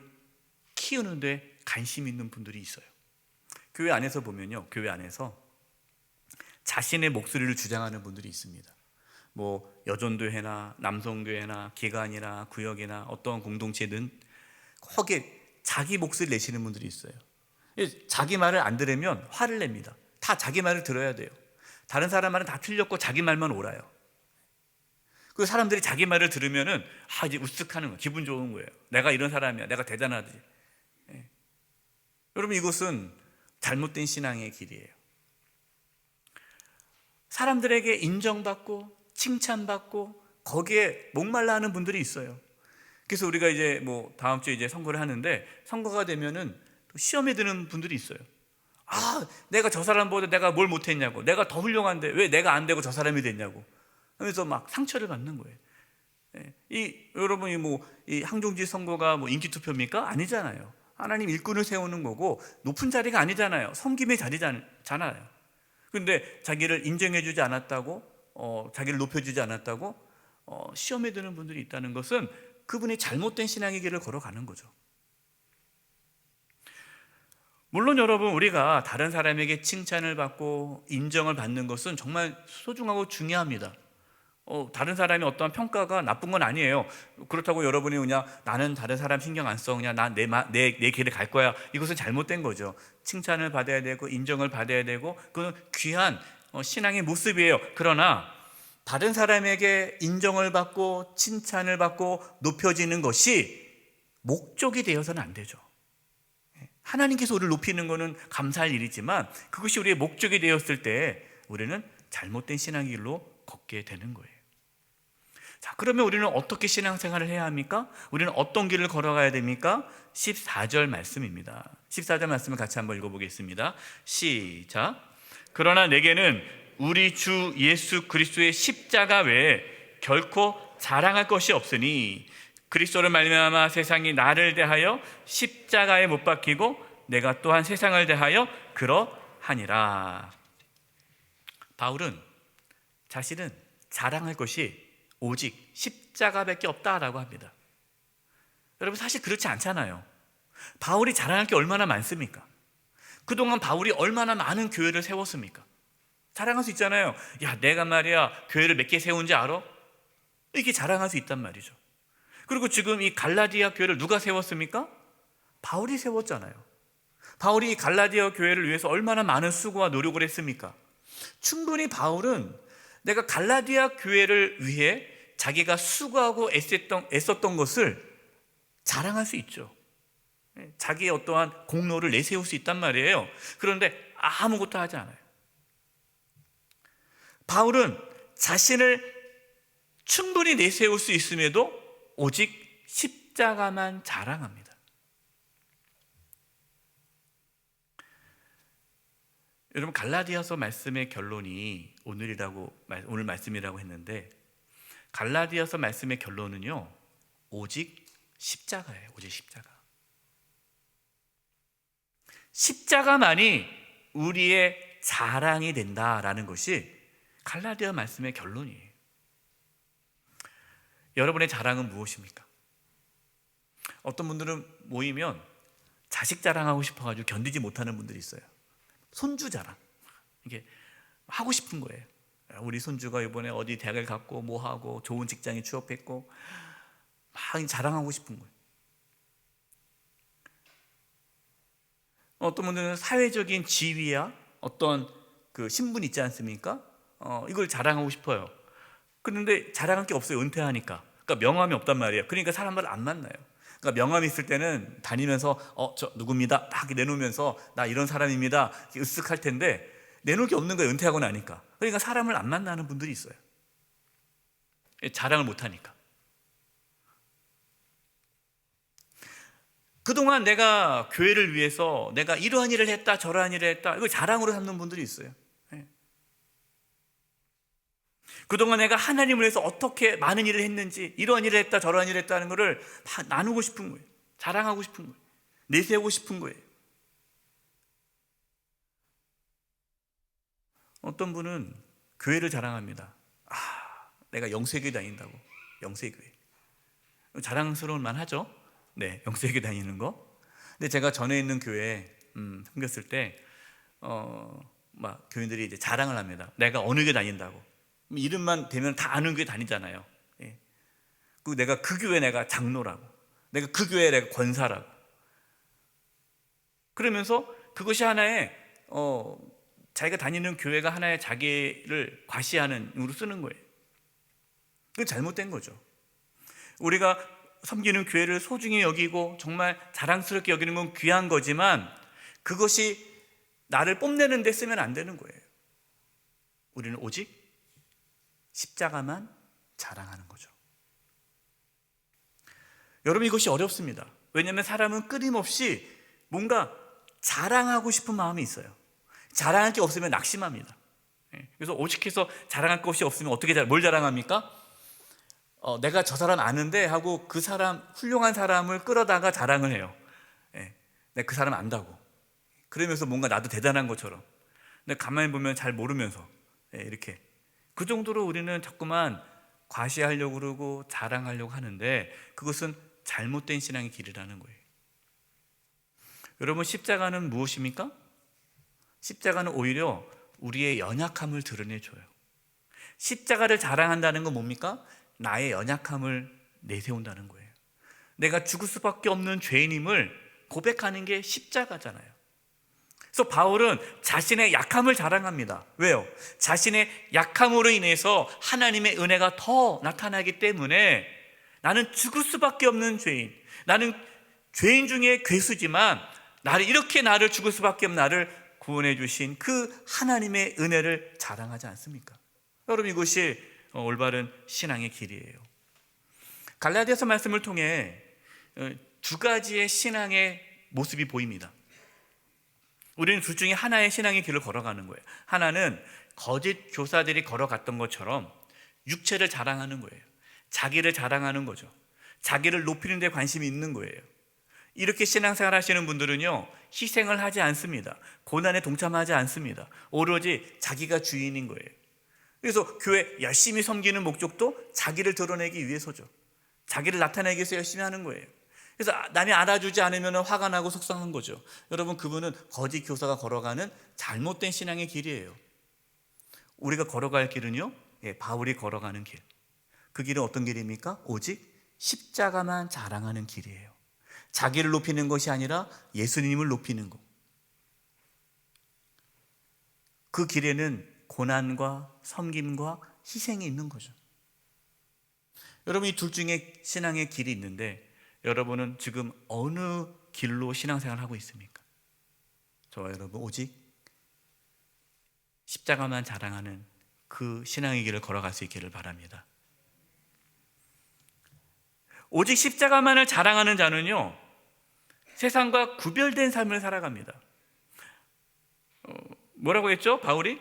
키우는 데 관심 있는 분들이 있어요. 교회 안에서 보면요, 교회 안에서 자신의 목소리를 주장하는 분들이 있습니다. 뭐 여전교회나 남성교회나 기관이나 구역이나 어떤 공동체든 거기에 자기 목소리 내시는 분들이 있어요. 자기 말을 안 들으면 화를 냅니다. 다 자기 말을 들어야 돼요. 다른 사람 말은 다 틀렸고 자기 말만 옳아요. 그 사람들이 자기 말을 들으면은 이제 우쓱하는 거예요. 기분 좋은 거예요. 내가 이런 사람이야. 내가 대단하지. 여러분, 이것은 잘못된 신앙의 길이에요. 사람들에게 인정받고 칭찬받고 거기에 목말라 하는 분들이 있어요. 그래서 우리가 이제 뭐 다음 주에 이제 선거를 하는데 선거가 되면은 또 시험에 드는 분들이 있어요. 내가 저 사람보다 내가 뭘 못했냐고, 내가 더 훌륭한데 왜 내가 안 되고 저 사람이 됐냐고 하면서 막 상처를 받는 거예요. 여러분이 이 항종지 선거가 인기 투표입니까? 아니잖아요. 하나님 일꾼을 세우는 거고 높은 자리가 아니잖아요. 섬김의 자리잖아요. 그런데 자기를 인정해주지 않았다고, 자기를 높여주지 않았다고 시험에 드는 분들이 있다는 것은 그분이 잘못된 신앙의 길을 걸어가는 거죠. 물론 여러분, 우리가 다른 사람에게 칭찬을 받고 인정을 받는 것은 정말 소중하고 중요합니다. 다른 사람이 어떠한 평가가 나쁜 건 아니에요. 그렇다고 여러분이 그냥 나는 다른 사람 신경 안 써, 그냥 난 내 길을 갈 거야, 이것은 잘못된 거죠. 칭찬을 받아야 되고 인정을 받아야 되고 그건 귀한 신앙의 모습이에요. 그러나 다른 사람에게 인정을 받고 칭찬을 받고 높여지는 것이 목적이 되어서는 안 되죠. 하나님께서 우리를 높이는 것은 감사할 일이지만 그것이 우리의 목적이 되었을 때 우리는 잘못된 신앙의 길로 걷게 되는 거예요. 자, 그러면 우리는 어떻게 신앙생활을 해야 합니까? 우리는 어떤 길을 걸어가야 됩니까? 14절 말씀입니다. 14절 말씀을 같이 한번 읽어보겠습니다. 시작. 그러나 내게는 우리 주 예수 그리스도의 십자가 외에 결코 자랑할 것이 없으니 그리스도를 말미암아 세상이 나를 대하여 십자가에 못 박히고 내가 또한 세상을 대하여 그러하니라. 바울은 자신은 자랑할 것이 오직 십자가밖에 없다라고 합니다. 여러분, 사실 그렇지 않잖아요. 바울이 자랑할 게 얼마나 많습니까? 그동안 바울이 얼마나 많은 교회를 세웠습니까? 자랑할 수 있잖아요. 야, 내가 말이야 교회를 몇 개 세운지 알아? 이렇게 자랑할 수 있단 말이죠. 그리고 지금 이 갈라디아 교회를 누가 세웠습니까? 바울이 세웠잖아요. 바울이 이 갈라디아 교회를 위해서 얼마나 많은 수고와 노력을 했습니까? 충분히 바울은 내가 갈라디아 교회를 위해 자기가 수고하고 애썼던 것을 자랑할 수 있죠. 자기의 어떠한 공로를 내세울 수 있단 말이에요. 그런데 아무것도 하지 않아요. 바울은 자신을 충분히 내세울 수 있음에도 오직 십자가만 자랑합니다. 여러분, 갈라디아서 말씀의 결론이 오늘 말씀이라고 했는데, 갈라디아서 말씀의 결론은요, 오직 십자가예요. 오직 십자가. 십자가만이 우리의 자랑이 된다라는 것이 갈라디아 말씀의 결론이에요. 여러분의 자랑은 무엇입니까? 어떤 분들은 모이면 자식 자랑하고 싶어가지고 견디지 못하는 분들이 있어요. 손주 자랑. 이게 하고 싶은 거예요. 우리 손주가 이번에 어디 대학을 갔고 뭐하고 좋은 직장에 취업했고 막 자랑하고 싶은 거예요. 어떤 분들은 사회적인 지위야 어떤 그 신분 있지 않습니까? 이걸 자랑하고 싶어요. 그런데 자랑할 게 없어요. 은퇴하니까. 그러니까 명함이 없단 말이에요. 그러니까 사람을 안 만나요. 그러니까 명함이 있을 때는 다니면서 저 누굽니다 막 내놓으면서 나 이런 사람입니다 으쓱할 텐데 내놓을 게 없는 거예요. 은퇴하고 나니까. 그러니까 사람을 안 만나는 분들이 있어요. 자랑을 못하니까. 그동안 내가 교회를 위해서 내가 이러한 일을 했다 저러한 일을 했다 이걸 자랑으로 삼는 분들이 있어요. 그동안 내가 하나님을 위해서 어떻게 많은 일을 했는지 이러한 일을 했다 저러한 일을 했다는 것을 다 나누고 싶은 거예요. 자랑하고 싶은 거예요. 내세우고 싶은 거예요. 어떤 분은 교회를 자랑합니다. 내가 영세교회 다닌다고. 영세교회 자랑스러운 만 하죠. 네, 영세교회 다니는 거. 근데 제가 전에 있는 교회에 섬겼을 때 막 교인들이 이제 자랑을 합니다. 내가 어느 교회 다닌다고. 이름만 대면 다 아는 교회 다니잖아요. 예. 그리고 내가 그 교회 내가 장로라고, 내가 그 교회 내가 권사라고. 그러면서 그것이 하나의 자기가 다니는 교회가 하나의 자기를 과시하는 으로 쓰는 거예요. 그건 잘못된 거죠. 우리가 섬기는 교회를 소중히 여기고 정말 자랑스럽게 여기는 건 귀한 거지만 그것이 나를 뽐내는 데 쓰면 안 되는 거예요. 우리는 오직 십자가만 자랑하는 거죠. 여러분, 이것이 어렵습니다. 왜냐하면 사람은 끊임없이 뭔가 자랑하고 싶은 마음이 있어요. 자랑할 게 없으면 낙심합니다. 그래서 오직해서 자랑할 것이 없으면 뭘 자랑합니까? 내가 저 사람 아는데 하고 그 사람 훌륭한 사람을 끌어다가 자랑을 해요. 내가 그 사람 안다고. 그러면서 뭔가 나도 대단한 것처럼. 근데 가만히 보면 잘 모르면서 이렇게. 그 정도로 우리는 자꾸만 과시하려고 그러고 자랑하려고 하는데 그것은 잘못된 신앙의 길이라는 거예요. 여러분, 십자가는 무엇입니까? 십자가는 오히려 우리의 연약함을 드러내줘요. 십자가를 자랑한다는 건 뭡니까? 나의 연약함을 내세운다는 거예요. 내가 죽을 수밖에 없는 죄인임을 고백하는 게 십자가잖아요. 그래서 바울은 자신의 약함을 자랑합니다. 왜요? 자신의 약함으로 인해서 하나님의 은혜가 더 나타나기 때문에 나는 죽을 수밖에 없는 죄인, 나는 죄인 중에 괴수지만 나를 죽을 수밖에 없는 나를 구원해 주신 그 하나님의 은혜를 자랑하지 않습니까? 여러분, 이것이 올바른 신앙의 길이에요. 갈라디아서 말씀을 통해 두 가지의 신앙의 모습이 보입니다. 우리는 둘 중에 하나의 신앙의 길을 걸어가는 거예요. 하나는 거짓 교사들이 걸어갔던 것처럼 육체를 자랑하는 거예요. 자기를 자랑하는 거죠. 자기를 높이는 데 관심이 있는 거예요. 이렇게 신앙생활 하시는 분들은요, 희생을 하지 않습니다. 고난에 동참하지 않습니다. 오로지 자기가 주인인 거예요. 그래서 교회 열심히 섬기는 목적도 자기를 드러내기 위해서죠. 자기를 나타내기 위해서 열심히 하는 거예요. 그래서 남이 알아주지 않으면 화가 나고 속상한 거죠. 여러분, 그분은 거짓 교사가 걸어가는 잘못된 신앙의 길이에요. 우리가 걸어갈 길은요, 바울이 걸어가는 길. 그 길은 어떤 길입니까? 오직 십자가만 자랑하는 길이에요. 자기를 높이는 것이 아니라 예수님을 높이는 것. 그 길에는 고난과 섬김과 희생이 있는 거죠. 여러분, 이 둘 중에 신앙의 길이 있는데 여러분은 지금 어느 길로 신앙생활을 하고 있습니까? 저와 여러분, 오직 십자가만 자랑하는 그 신앙의 길을 걸어갈 수 있기를 바랍니다. 오직 십자가만을 자랑하는 자는요, 세상과 구별된 삶을 살아갑니다. 뭐라고 했죠? 바울이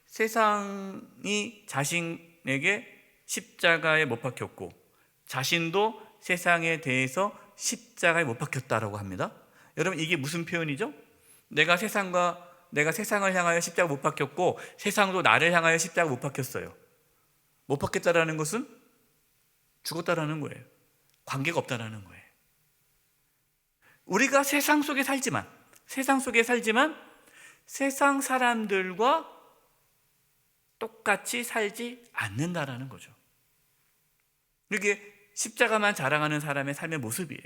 세상이 자신에게 십자가에 못 박혔고 자신도 세상에 대해서 십자가에 못 박혔다라고 합니다. 여러분, 이게 무슨 표현이죠? 내가 세상을 향하여 십자가 못 박혔고 세상도 나를 향하여 십자가 못 박혔어요. 못 박혔다라는 것은 죽었다라는 거예요. 관계가 없다라는 거예요. 우리가 세상 속에 살지만 세상 사람들과 똑같이 살지 않는다라는 거죠. 이게 십자가만 자랑하는 사람의 삶의 모습이에요.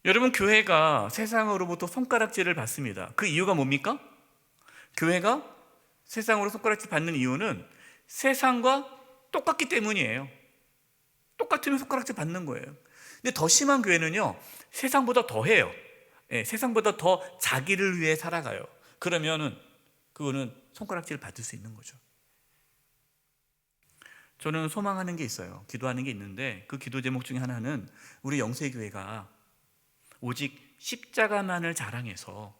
여러분, 교회가 세상으로부터 손가락질을 받습니다. 그 이유가 뭡니까? 교회가 세상으로 손가락질 받는 이유는 세상과 똑같기 때문이에요. 똑같으면 손가락질 받는 거예요. 근데 더 심한 교회는요, 세상보다 더 해요. 세상보다 더 자기를 위해 살아가요. 그러면은 그거는 손가락질을 받을 수 있는 거죠. 저는 소망하는 게 있어요. 기도하는 게 있는데 그 기도 제목 중에 하나는 우리 영세교회가 오직 십자가만을 자랑해서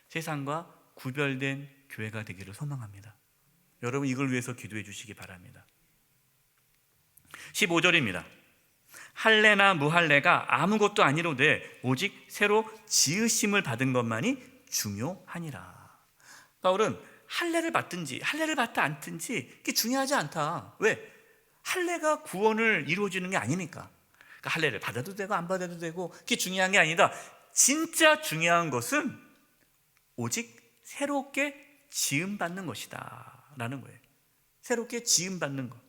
세상과 구별된 교회가 되기를 소망합니다. 여러분, 이걸 위해서 기도해 주시기 바랍니다. 15절입니다. 할례나 무할례가 아무것도 아니로되 오직 새로 지으심을 받은 것만이 중요하니라. 바울은 할례를 받든지 할례를 받지 않든지 그게 중요하지 않다. 왜? 할례가 구원을 이루어주는 게 아니니까. 그러니까 할례를 받아도 되고 안 받아도 되고 그게 중요한 게 아니다. 진짜 중요한 것은 오직 새롭게 지음받는 것이다 라는 거예요. 새롭게 지음받는 것,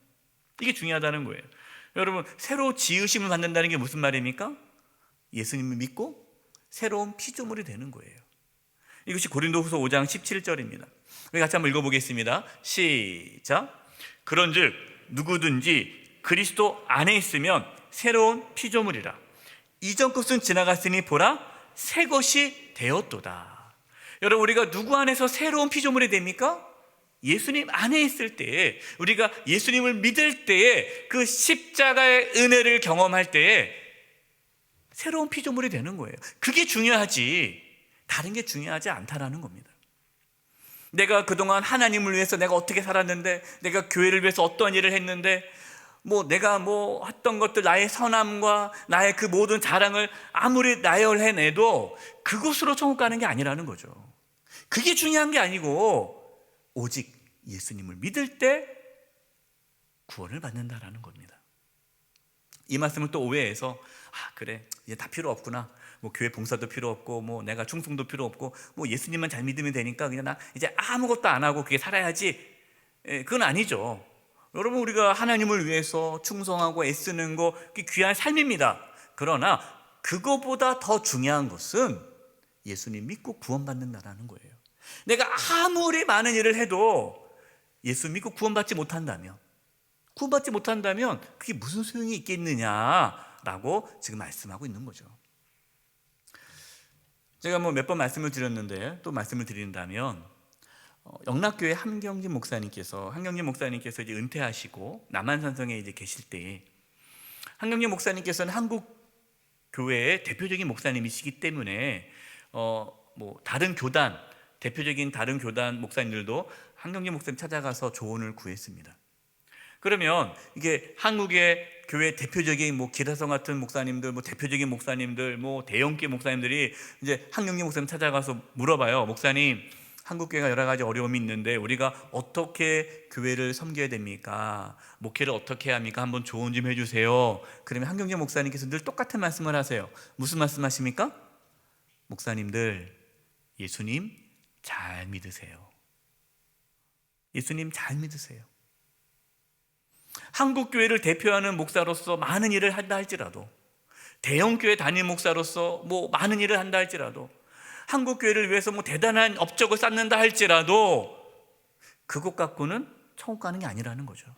이게 중요하다는 거예요. 여러분, 새로 지으심을 받는다는 게 무슨 말입니까? 예수님을 믿고 새로운 피조물이 되는 거예요. 이것이 고린도후서 5장 17절입니다. 우리 같이 한번 읽어보겠습니다. 시작. 그런즉 누구든지 그리스도 안에 있으면 새로운 피조물이라. 이전 것은 지나갔으니 보라, 새 것이 되었도다. 여러분, 우리가 누구 안에서 새로운 피조물이 됩니까? 예수님 안에 있을 때에, 우리가 예수님을 믿을 때에, 그 십자가의 은혜를 경험할 때에 새로운 피조물이 되는 거예요. 그게 중요하지 다른 게 중요하지 않다라는 겁니다. 내가 그동안 하나님을 위해서 내가 어떻게 살았는데, 내가 교회를 위해서 어떤 일을 했는데, 내가 했던 것들, 나의 선함과 나의 그 모든 자랑을 아무리 나열해내도 그곳으로 천국 가는 게 아니라는 거죠. 그게 중요한 게 아니고 오직 예수님을 믿을 때 구원을 받는다라는 겁니다. 이 말씀을 또 오해해서 그래, 이제 다 필요 없구나, 교회 봉사도 필요 없고 내가 충성도 필요 없고 예수님만 잘 믿으면 되니까 그냥 나 이제 아무것도 안 하고 그게 살아야지. 그건 아니죠. 여러분, 우리가 하나님을 위해서 충성하고 애쓰는 거, 그게 귀한 삶입니다. 그러나 그거보다 더 중요한 것은 예수님 믿고 구원받는다라는 거예요. 내가 아무리 많은 일을 해도 예수 믿고 구원받지 못한다면 그게 무슨 소용이 있겠느냐라고 지금 말씀하고 있는 거죠. 제가 몇 번 말씀을 드렸는데 또 말씀을 드린다면, 영락교회 한경진 목사님께서 이제 은퇴하시고 남한산성에 이제 계실 때, 한경진 목사님께서는 한국 교회의 대표적인 목사님이시기 때문에 대표적인 다른 교단 목사님들도 한경진 목사님 찾아가서 조언을 구했습니다. 그러면 이게 한국의 교회 대표적인 기라성 같은 목사님들, 대표적인 목사님들, 대형교 목사님들이 이제 한경재 목사님 찾아가서 물어봐요. 목사님, 한국 교회가 여러 가지 어려움이 있는데 우리가 어떻게 교회를 섬겨야 됩니까? 목회를 어떻게 해야 합니까? 한번 조언 좀 해주세요. 그러면 한경재 목사님께서 늘 똑같은 말씀을 하세요. 무슨 말씀하십니까? 목사님들, 예수님 잘 믿으세요. 예수님 잘 믿으세요. 한국 교회를 대표하는 목사로서 많은 일을 한다 할지라도, 대형 교회 담임 목사로서 많은 일을 한다 할지라도, 한국 교회를 위해서 대단한 업적을 쌓는다 할지라도 그것 갖고는 천국 가는 게 아니라는 거죠.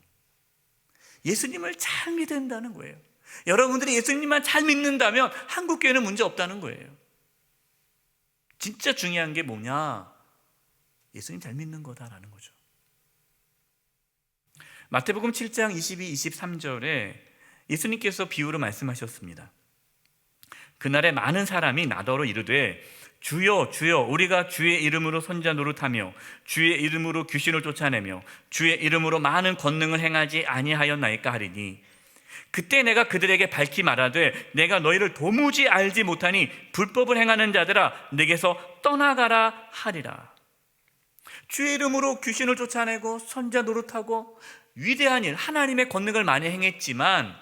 예수님을 잘 믿어야 된다는 거예요. 여러분들이 예수님만 잘 믿는다면 한국 교회는 문제 없다는 거예요. 진짜 중요한 게 뭐냐? 예수님 잘 믿는 거다라는 거죠. 마태복음 7장 22, 23절에 예수님께서 비유로 말씀하셨습니다. 그날에 많은 사람이 나더러 이르되 주여 주여 우리가 주의 이름으로 선지자 노릇하며 주의 이름으로 귀신을 쫓아내며 주의 이름으로 많은 권능을 행하지 아니하였나이까 하리니 그때 내가 그들에게 밝히 말하되 내가 너희를 도무지 알지 못하니 불법을 행하는 자들아 내게서 떠나가라 하리라. 주의 이름으로 귀신을 쫓아내고 선지자 노릇하고 위대한 일, 하나님의 권능을 많이 행했지만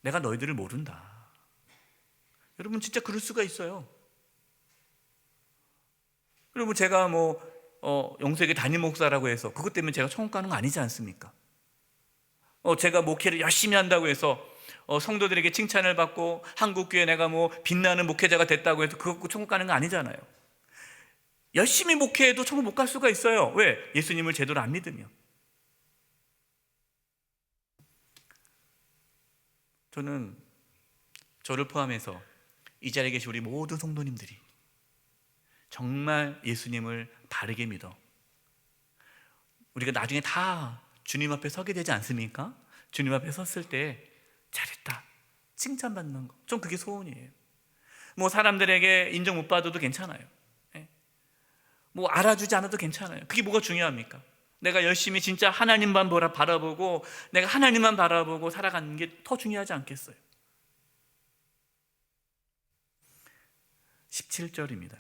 내가 너희들을 모른다. 여러분 진짜 그럴 수가 있어요. 여러분 제가 영세계 담임 목사라고 해서 그것 때문에 제가 천국 가는 거 아니지 않습니까? 제가 목회를 열심히 한다고 해서 성도들에게 칭찬을 받고 한국교회 내가 빛나는 목회자가 됐다고 해서 그거 갖고 천국 가는 거 아니잖아요. 열심히 목회해도 천국 못 갈 수가 있어요. 왜? 예수님을 제대로 안 믿으면. 저는 저를 포함해서 이 자리에 계신 우리 모든 성도님들이 정말 예수님을 바르게 믿어 우리가 나중에 다 주님 앞에 서게 되지 않습니까? 주님 앞에 섰을 때 잘했다 칭찬받는 거, 좀 그게 소원이에요. 사람들에게 인정 못 받아도 괜찮아요. 알아주지 않아도 괜찮아요. 그게 뭐가 중요합니까? 내가 열심히 진짜 하나님만 바라보고 내가 하나님만 바라보고 살아가는 게 더 중요하지 않겠어요? 17절입니다.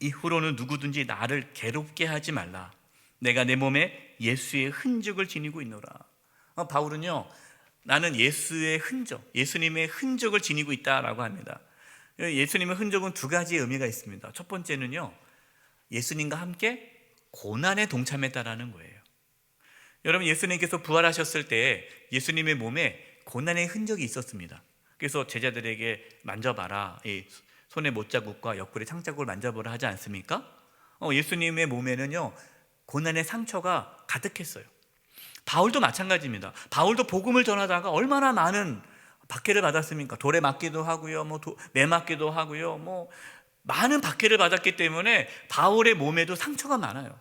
이후로는 누구든지 나를 괴롭게 하지 말라. 내가 내 몸에 예수의 흔적을 지니고 있노라. 바울은요, 나는 예수의 흔적, 예수님의 흔적을 지니고 있다라고 합니다. 예수님의 흔적은 두 가지의 의미가 있습니다. 첫 번째는요, 예수님과 함께 고난에 동참했다라는 거예요. 여러분, 예수님께서 부활하셨을 때 예수님의 몸에 고난의 흔적이 있었습니다. 그래서 제자들에게 만져봐라, 이 손의 못자국과 옆구리 창자국을 만져보라 하지 않습니까? 예수님의 몸에는요 고난의 상처가 가득했어요. 바울도 마찬가지입니다. 바울도 복음을 전하다가 얼마나 많은 박해를 받았습니까? 돌에 맞기도 하고요, 매 맞기도 하고요, 많은 박해를 받았기 때문에 바울의 몸에도 상처가 많아요.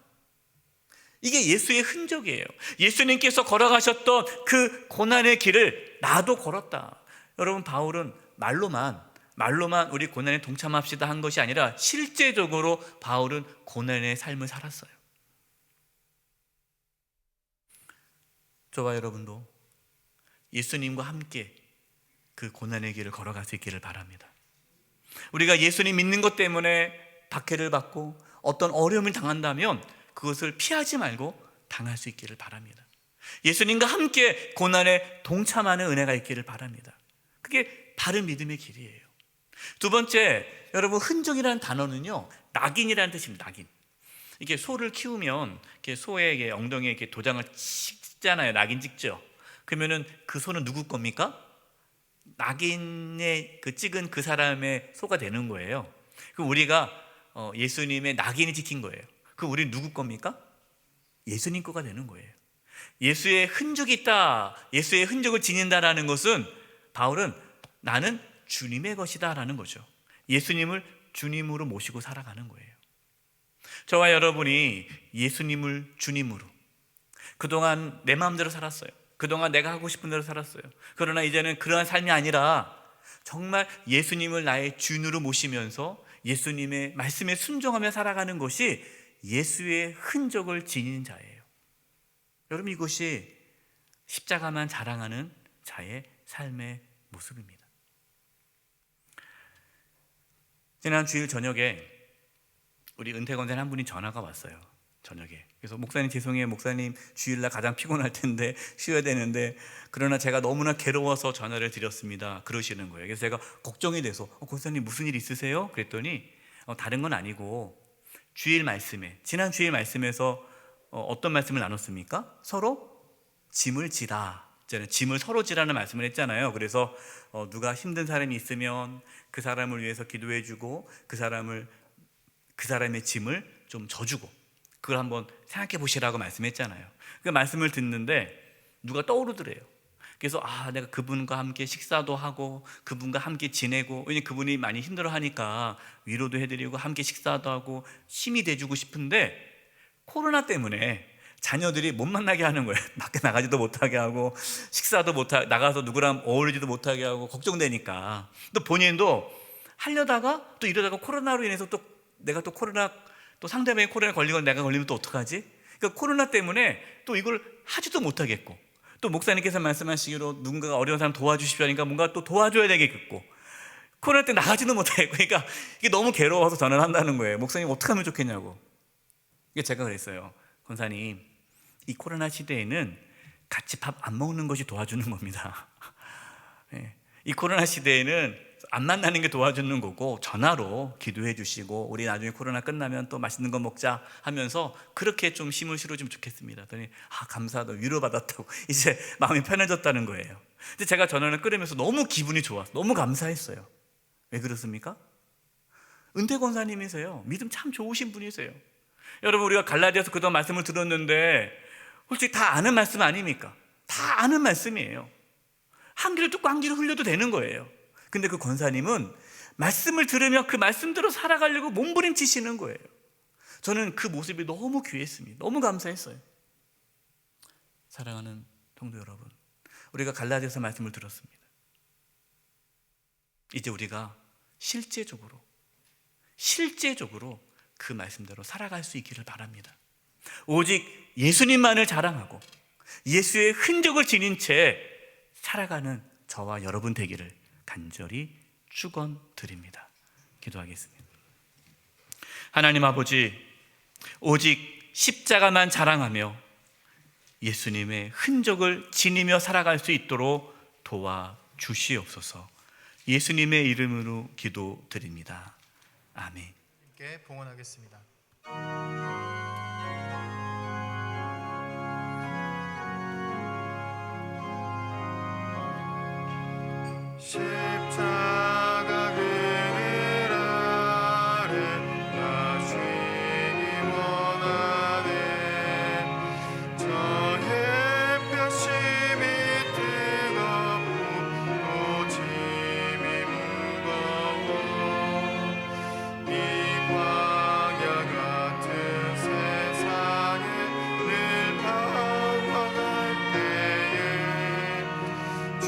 이게 예수의 흔적이에요. 예수님께서 걸어가셨던 그 고난의 길을 나도 걸었다. 여러분, 바울은 말로만 우리 고난에 동참합시다 한 것이 아니라 실제적으로 바울은 고난의 삶을 살았어요. 저와 여러분도 예수님과 함께 그 고난의 길을 걸어갈 수 있기를 바랍니다. 우리가 예수님 믿는 것 때문에 박해를 받고 어떤 어려움을 당한다면 그것을 피하지 말고 당할 수 있기를 바랍니다. 예수님과 함께 고난에 동참하는 은혜가 있기를 바랍니다. 그게 바른 믿음의 길이에요. 두 번째, 여러분, 흔적이라는 단어는요 낙인이라는 뜻입니다. 낙인. 이게 소를 키우면 이렇게 소의 엉덩이에 이렇게 도장을 찍잖아요. 낙인 찍죠. 그러면은 그 소는 누구 겁니까? 낙인에 찍은 그 사람의 소가 되는 거예요. 그럼 우리가 예수님의 낙인이 찍힌 거예요. 그럼 우리 누구 겁니까? 예수님 거가 되는 거예요. 예수의 흔적이 있다, 예수의 흔적을 지닌다라는 것은 바울은 나는 주님의 것이다 라는 거죠. 예수님을 주님으로 모시고 살아가는 거예요. 저와 여러분이 예수님을 주님으로, 그동안 내 마음대로 살았어요. 그동안 내가 하고 싶은 대로 살았어요. 그러나 이제는 그러한 삶이 아니라 정말 예수님을 나의 주인으로 모시면서 예수님의 말씀에 순종하며 살아가는 것이 예수의 흔적을 지닌 자예요. 여러분, 이것이 십자가만 자랑하는 자의 삶의 모습입니다. 지난 주일 저녁에 우리 은퇴권자님 한 분이 전화가 왔어요. 저녁에. 그래서 목사님 죄송해요. 목사님 주일날 가장 피곤할 텐데 쉬어야 되는데 그러나 제가 너무나 괴로워서 전화를 드렸습니다. 그러시는 거예요. 그래서 제가 걱정이 돼서 권사님 무슨 일 있으세요? 그랬더니 다른 건 아니고 주일 말씀에, 지난 주일 말씀에서 어떤 말씀을 나눴습니까? 서로 짐을 지라. 짐을 서로 지라는 말씀을 했잖아요. 그래서 누가 힘든 사람이 있으면 그 사람을 위해서 기도해주고 그 사람의 짐을 좀 져주고 그걸 한번 생각해 보시라고 말씀했잖아요. 그 말씀을 듣는데 누가 떠오르더래요. 그래서 내가 그분과 함께 식사도 하고 그분과 함께 지내고, 왜냐면 그분이 많이 힘들어하니까 위로도 해드리고 함께 식사도 하고 힘이 돼주고 싶은데 코로나 때문에 자녀들이 못 만나게 하는 거예요. 밖에 나가지도 못하게 하고 식사도 못하게, 나가서 누구랑 어울리지도 못하게 하고 걱정되니까. 또 본인도 하려다가 또 이러다가 코로나로 인해서 또 내가 또 코로나, 또 상대방이 코로나에 걸리건 내가 걸리면 또 어떡하지? 그러니까 코로나 때문에 또 이걸 하지도 못하겠고, 또 목사님께서 말씀하시기로 누군가가 어려운 사람 도와주십시오 하니까 뭔가 또 도와줘야 되겠고, 코로나 때 나가지도 못하겠고, 그러니까 이게 너무 괴로워서 전화를 한다는 거예요. 목사님 어떻게 하면 좋겠냐고. 이게 제가 그랬어요. 권사님, 이 코로나 시대에는 같이 밥 안 먹는 것이 도와주는 겁니다. 이 코로나 시대에는 안 만나는 게 도와주는 거고, 전화로 기도해 주시고 우리 나중에 코로나 끝나면 또 맛있는 거 먹자 하면서 그렇게 좀 힘을 실어주면 좋겠습니다. 그랬더니 감사하다, 위로받았다고 이제 마음이 편해졌다는 거예요. 근데 제가 전화를 끊으면서 너무 기분이 좋았어요. 너무 감사했어요. 왜 그렇습니까? 은퇴 권사님이세요. 믿음 참 좋으신 분이세요. 여러분, 우리가 갈라디아서 그동안 말씀을 들었는데 솔직히 다 아는 말씀 아닙니까? 다 아는 말씀이에요. 한 귀를 뚫고 한 귀를 흘려도 되는 거예요. 근데 그 권사님은 말씀을 들으며 그 말씀대로 살아가려고 몸부림치시는 거예요. 저는 그 모습이 너무 귀했습니다. 너무 감사했어요. 사랑하는 성도 여러분, 우리가 갈라디아서 말씀을 들었습니다. 이제 우리가 실제적으로 그 말씀대로 살아갈 수 있기를 바랍니다. 오직 예수님만을 자랑하고 예수의 흔적을 지닌 채 살아가는 저와 여러분 되기를 간절히 축원드립니다. 기도하겠습니다. 하나님 아버지, 오직 십자가만 자랑하며 예수님의 흔적을 지니며 살아갈 수 있도록 도와주시옵소서. 예수님의 이름으로 기도드립니다. 아멘. 함께 봉헌하겠습니다. 십자가 그늘 아래 나 쉬기 원하네. 저 햇볕이 뜨겁고 또 짐이 무거워. 이 광야 같은 세상에 늘 방황할 때에 주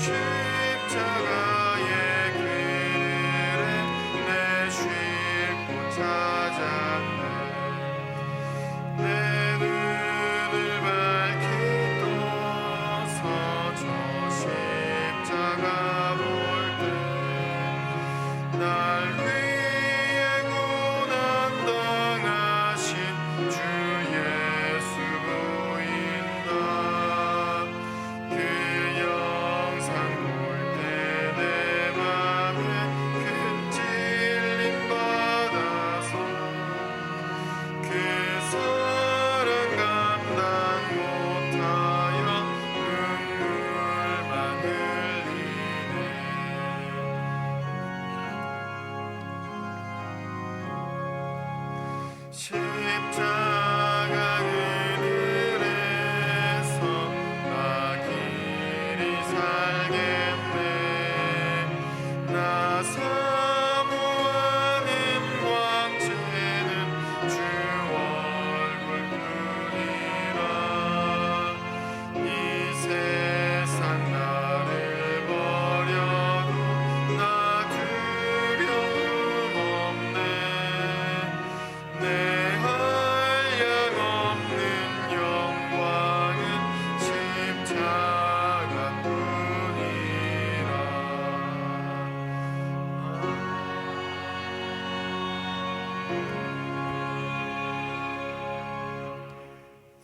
십자가의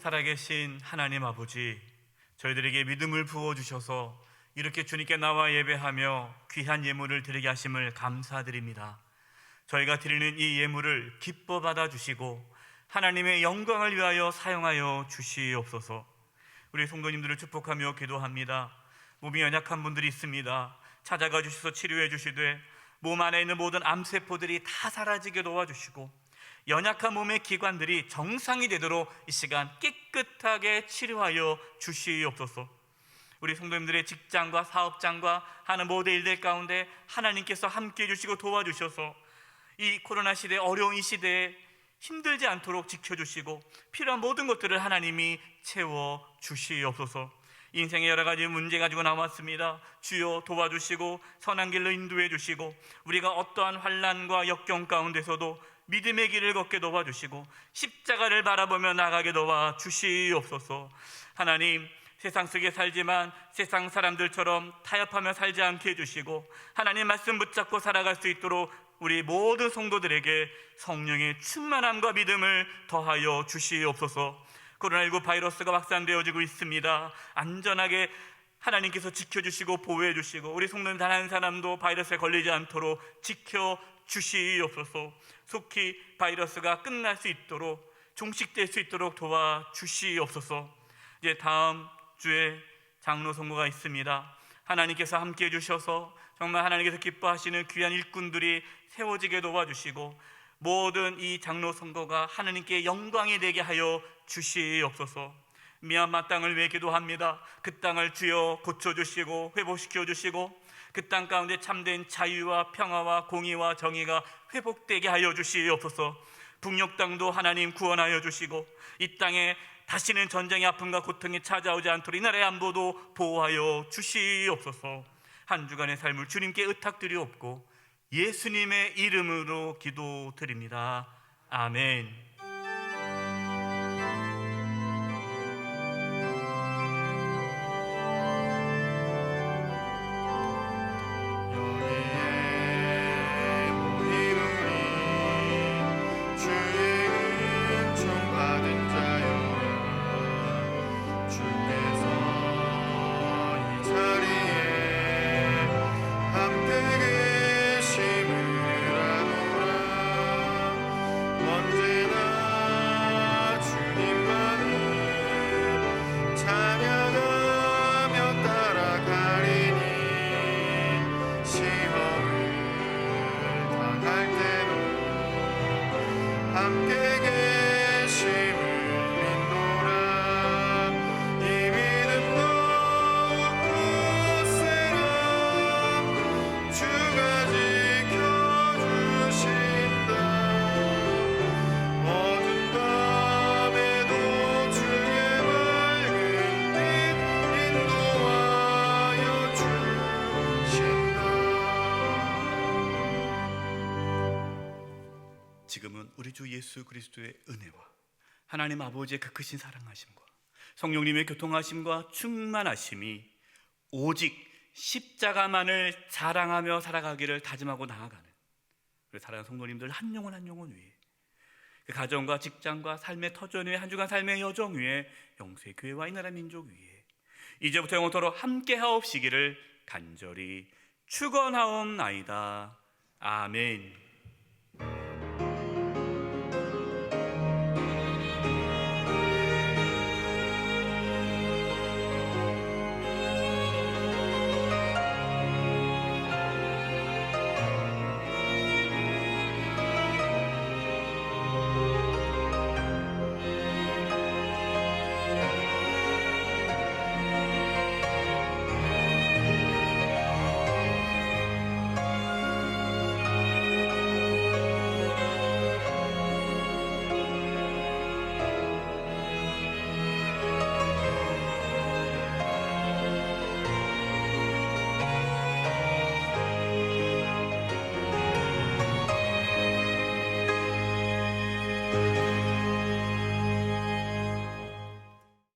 살아계신 하나님 아버지, 저희들에게 믿음을 부어주셔서 이렇게 주님께 나와 예배하며 귀한 예물을 드리게 하심을 감사드립니다. 저희가 드리는 이 예물을 기뻐 받아주시고 하나님의 영광을 위하여 사용하여 주시옵소서. 우리 성도님들을 축복하며 기도합니다. 몸이 연약한 분들이 있습니다. 찾아가 주셔서 치료해 주시되 몸 안에 있는 모든 암세포들이 다 사라지게 도와주시고 연약한 몸의 기관들이 정상이 되도록 이 시간 깨끗하게 치료하여 주시옵소서. 우리 성도님들의 직장과 사업장과 하는 모든 일들 가운데 하나님께서 함께해 주시고 도와주셔서 이 코로나 시대, 어려운 이 시대에 힘들지 않도록 지켜주시고 필요한 모든 것들을 하나님이 채워주시옵소서. 인생의 여러 가지 문제 가지고 나왔습니다. 주여 도와주시고 선한 길로 인도해 주시고 우리가 어떠한 환난과 역경 가운데서도 믿음의 길을 걷게 도와주시고 십자가를 바라보며 나가게 도와주시옵소서. 하나님, 세상 속에 살지만 세상 사람들처럼 타협하며 살지 않게 해주시고 하나님 말씀 붙잡고 살아갈 수 있도록 우리 모든 성도들에게 성령의 충만함과 믿음을 더하여 주시옵소서. 코로나19 바이러스가 확산되어지고 있습니다. 안전하게 하나님께서 지켜주시고 보호해주시고 우리 성도님 단 한 사람도 바이러스에 걸리지 않도록 지켜주시옵소서. 속히 바이러스가 끝날 수 있도록 종식될 수 있도록 도와주시옵소서. 이제 다음 주에 장로 선거가 있습니다. 하나님께서 함께해 주셔서 정말 하나님께서 기뻐하시는 귀한 일꾼들이 세워지게 도와주시고 모든 이 장로 선거가 하나님께 영광이 되게 하여 주시옵소서. 미얀마 땅을 위해 기도합니다. 그 땅을 주여 고쳐주시고 회복시켜 주시고 그 땅 가운데 참된 자유와 평화와 공의와 정의가 회복되게 하여 주시옵소서. 북녘 땅도 하나님 구원하여 주시고 이 땅에 다시는 전쟁의 아픔과 고통이 찾아오지 않도록 이 나라의 안보도 보호하여 주시옵소서. 한 주간의 삶을 주님께 의탁드리옵고 예수님의 이름으로 기도드립니다. 아멘. 지금은 우리 주 예수 그리스도의 은혜와 하나님 아버지의 그 크신 사랑하심과 성령님의 교통하심과 충만하심이 오직 십자가만을 자랑하며 살아가기를 다짐하고 나아가는 우리 사랑하는 성도님들 한 영혼 한 영혼 위에 그 가정과 직장과 삶의 터전 위에 한 주간 삶의 여정 위에 영세 교회와 이 나라 민족 위에 이제부터 영원토록 함께 하옵시기를 간절히 축원하옵나이다. 아멘.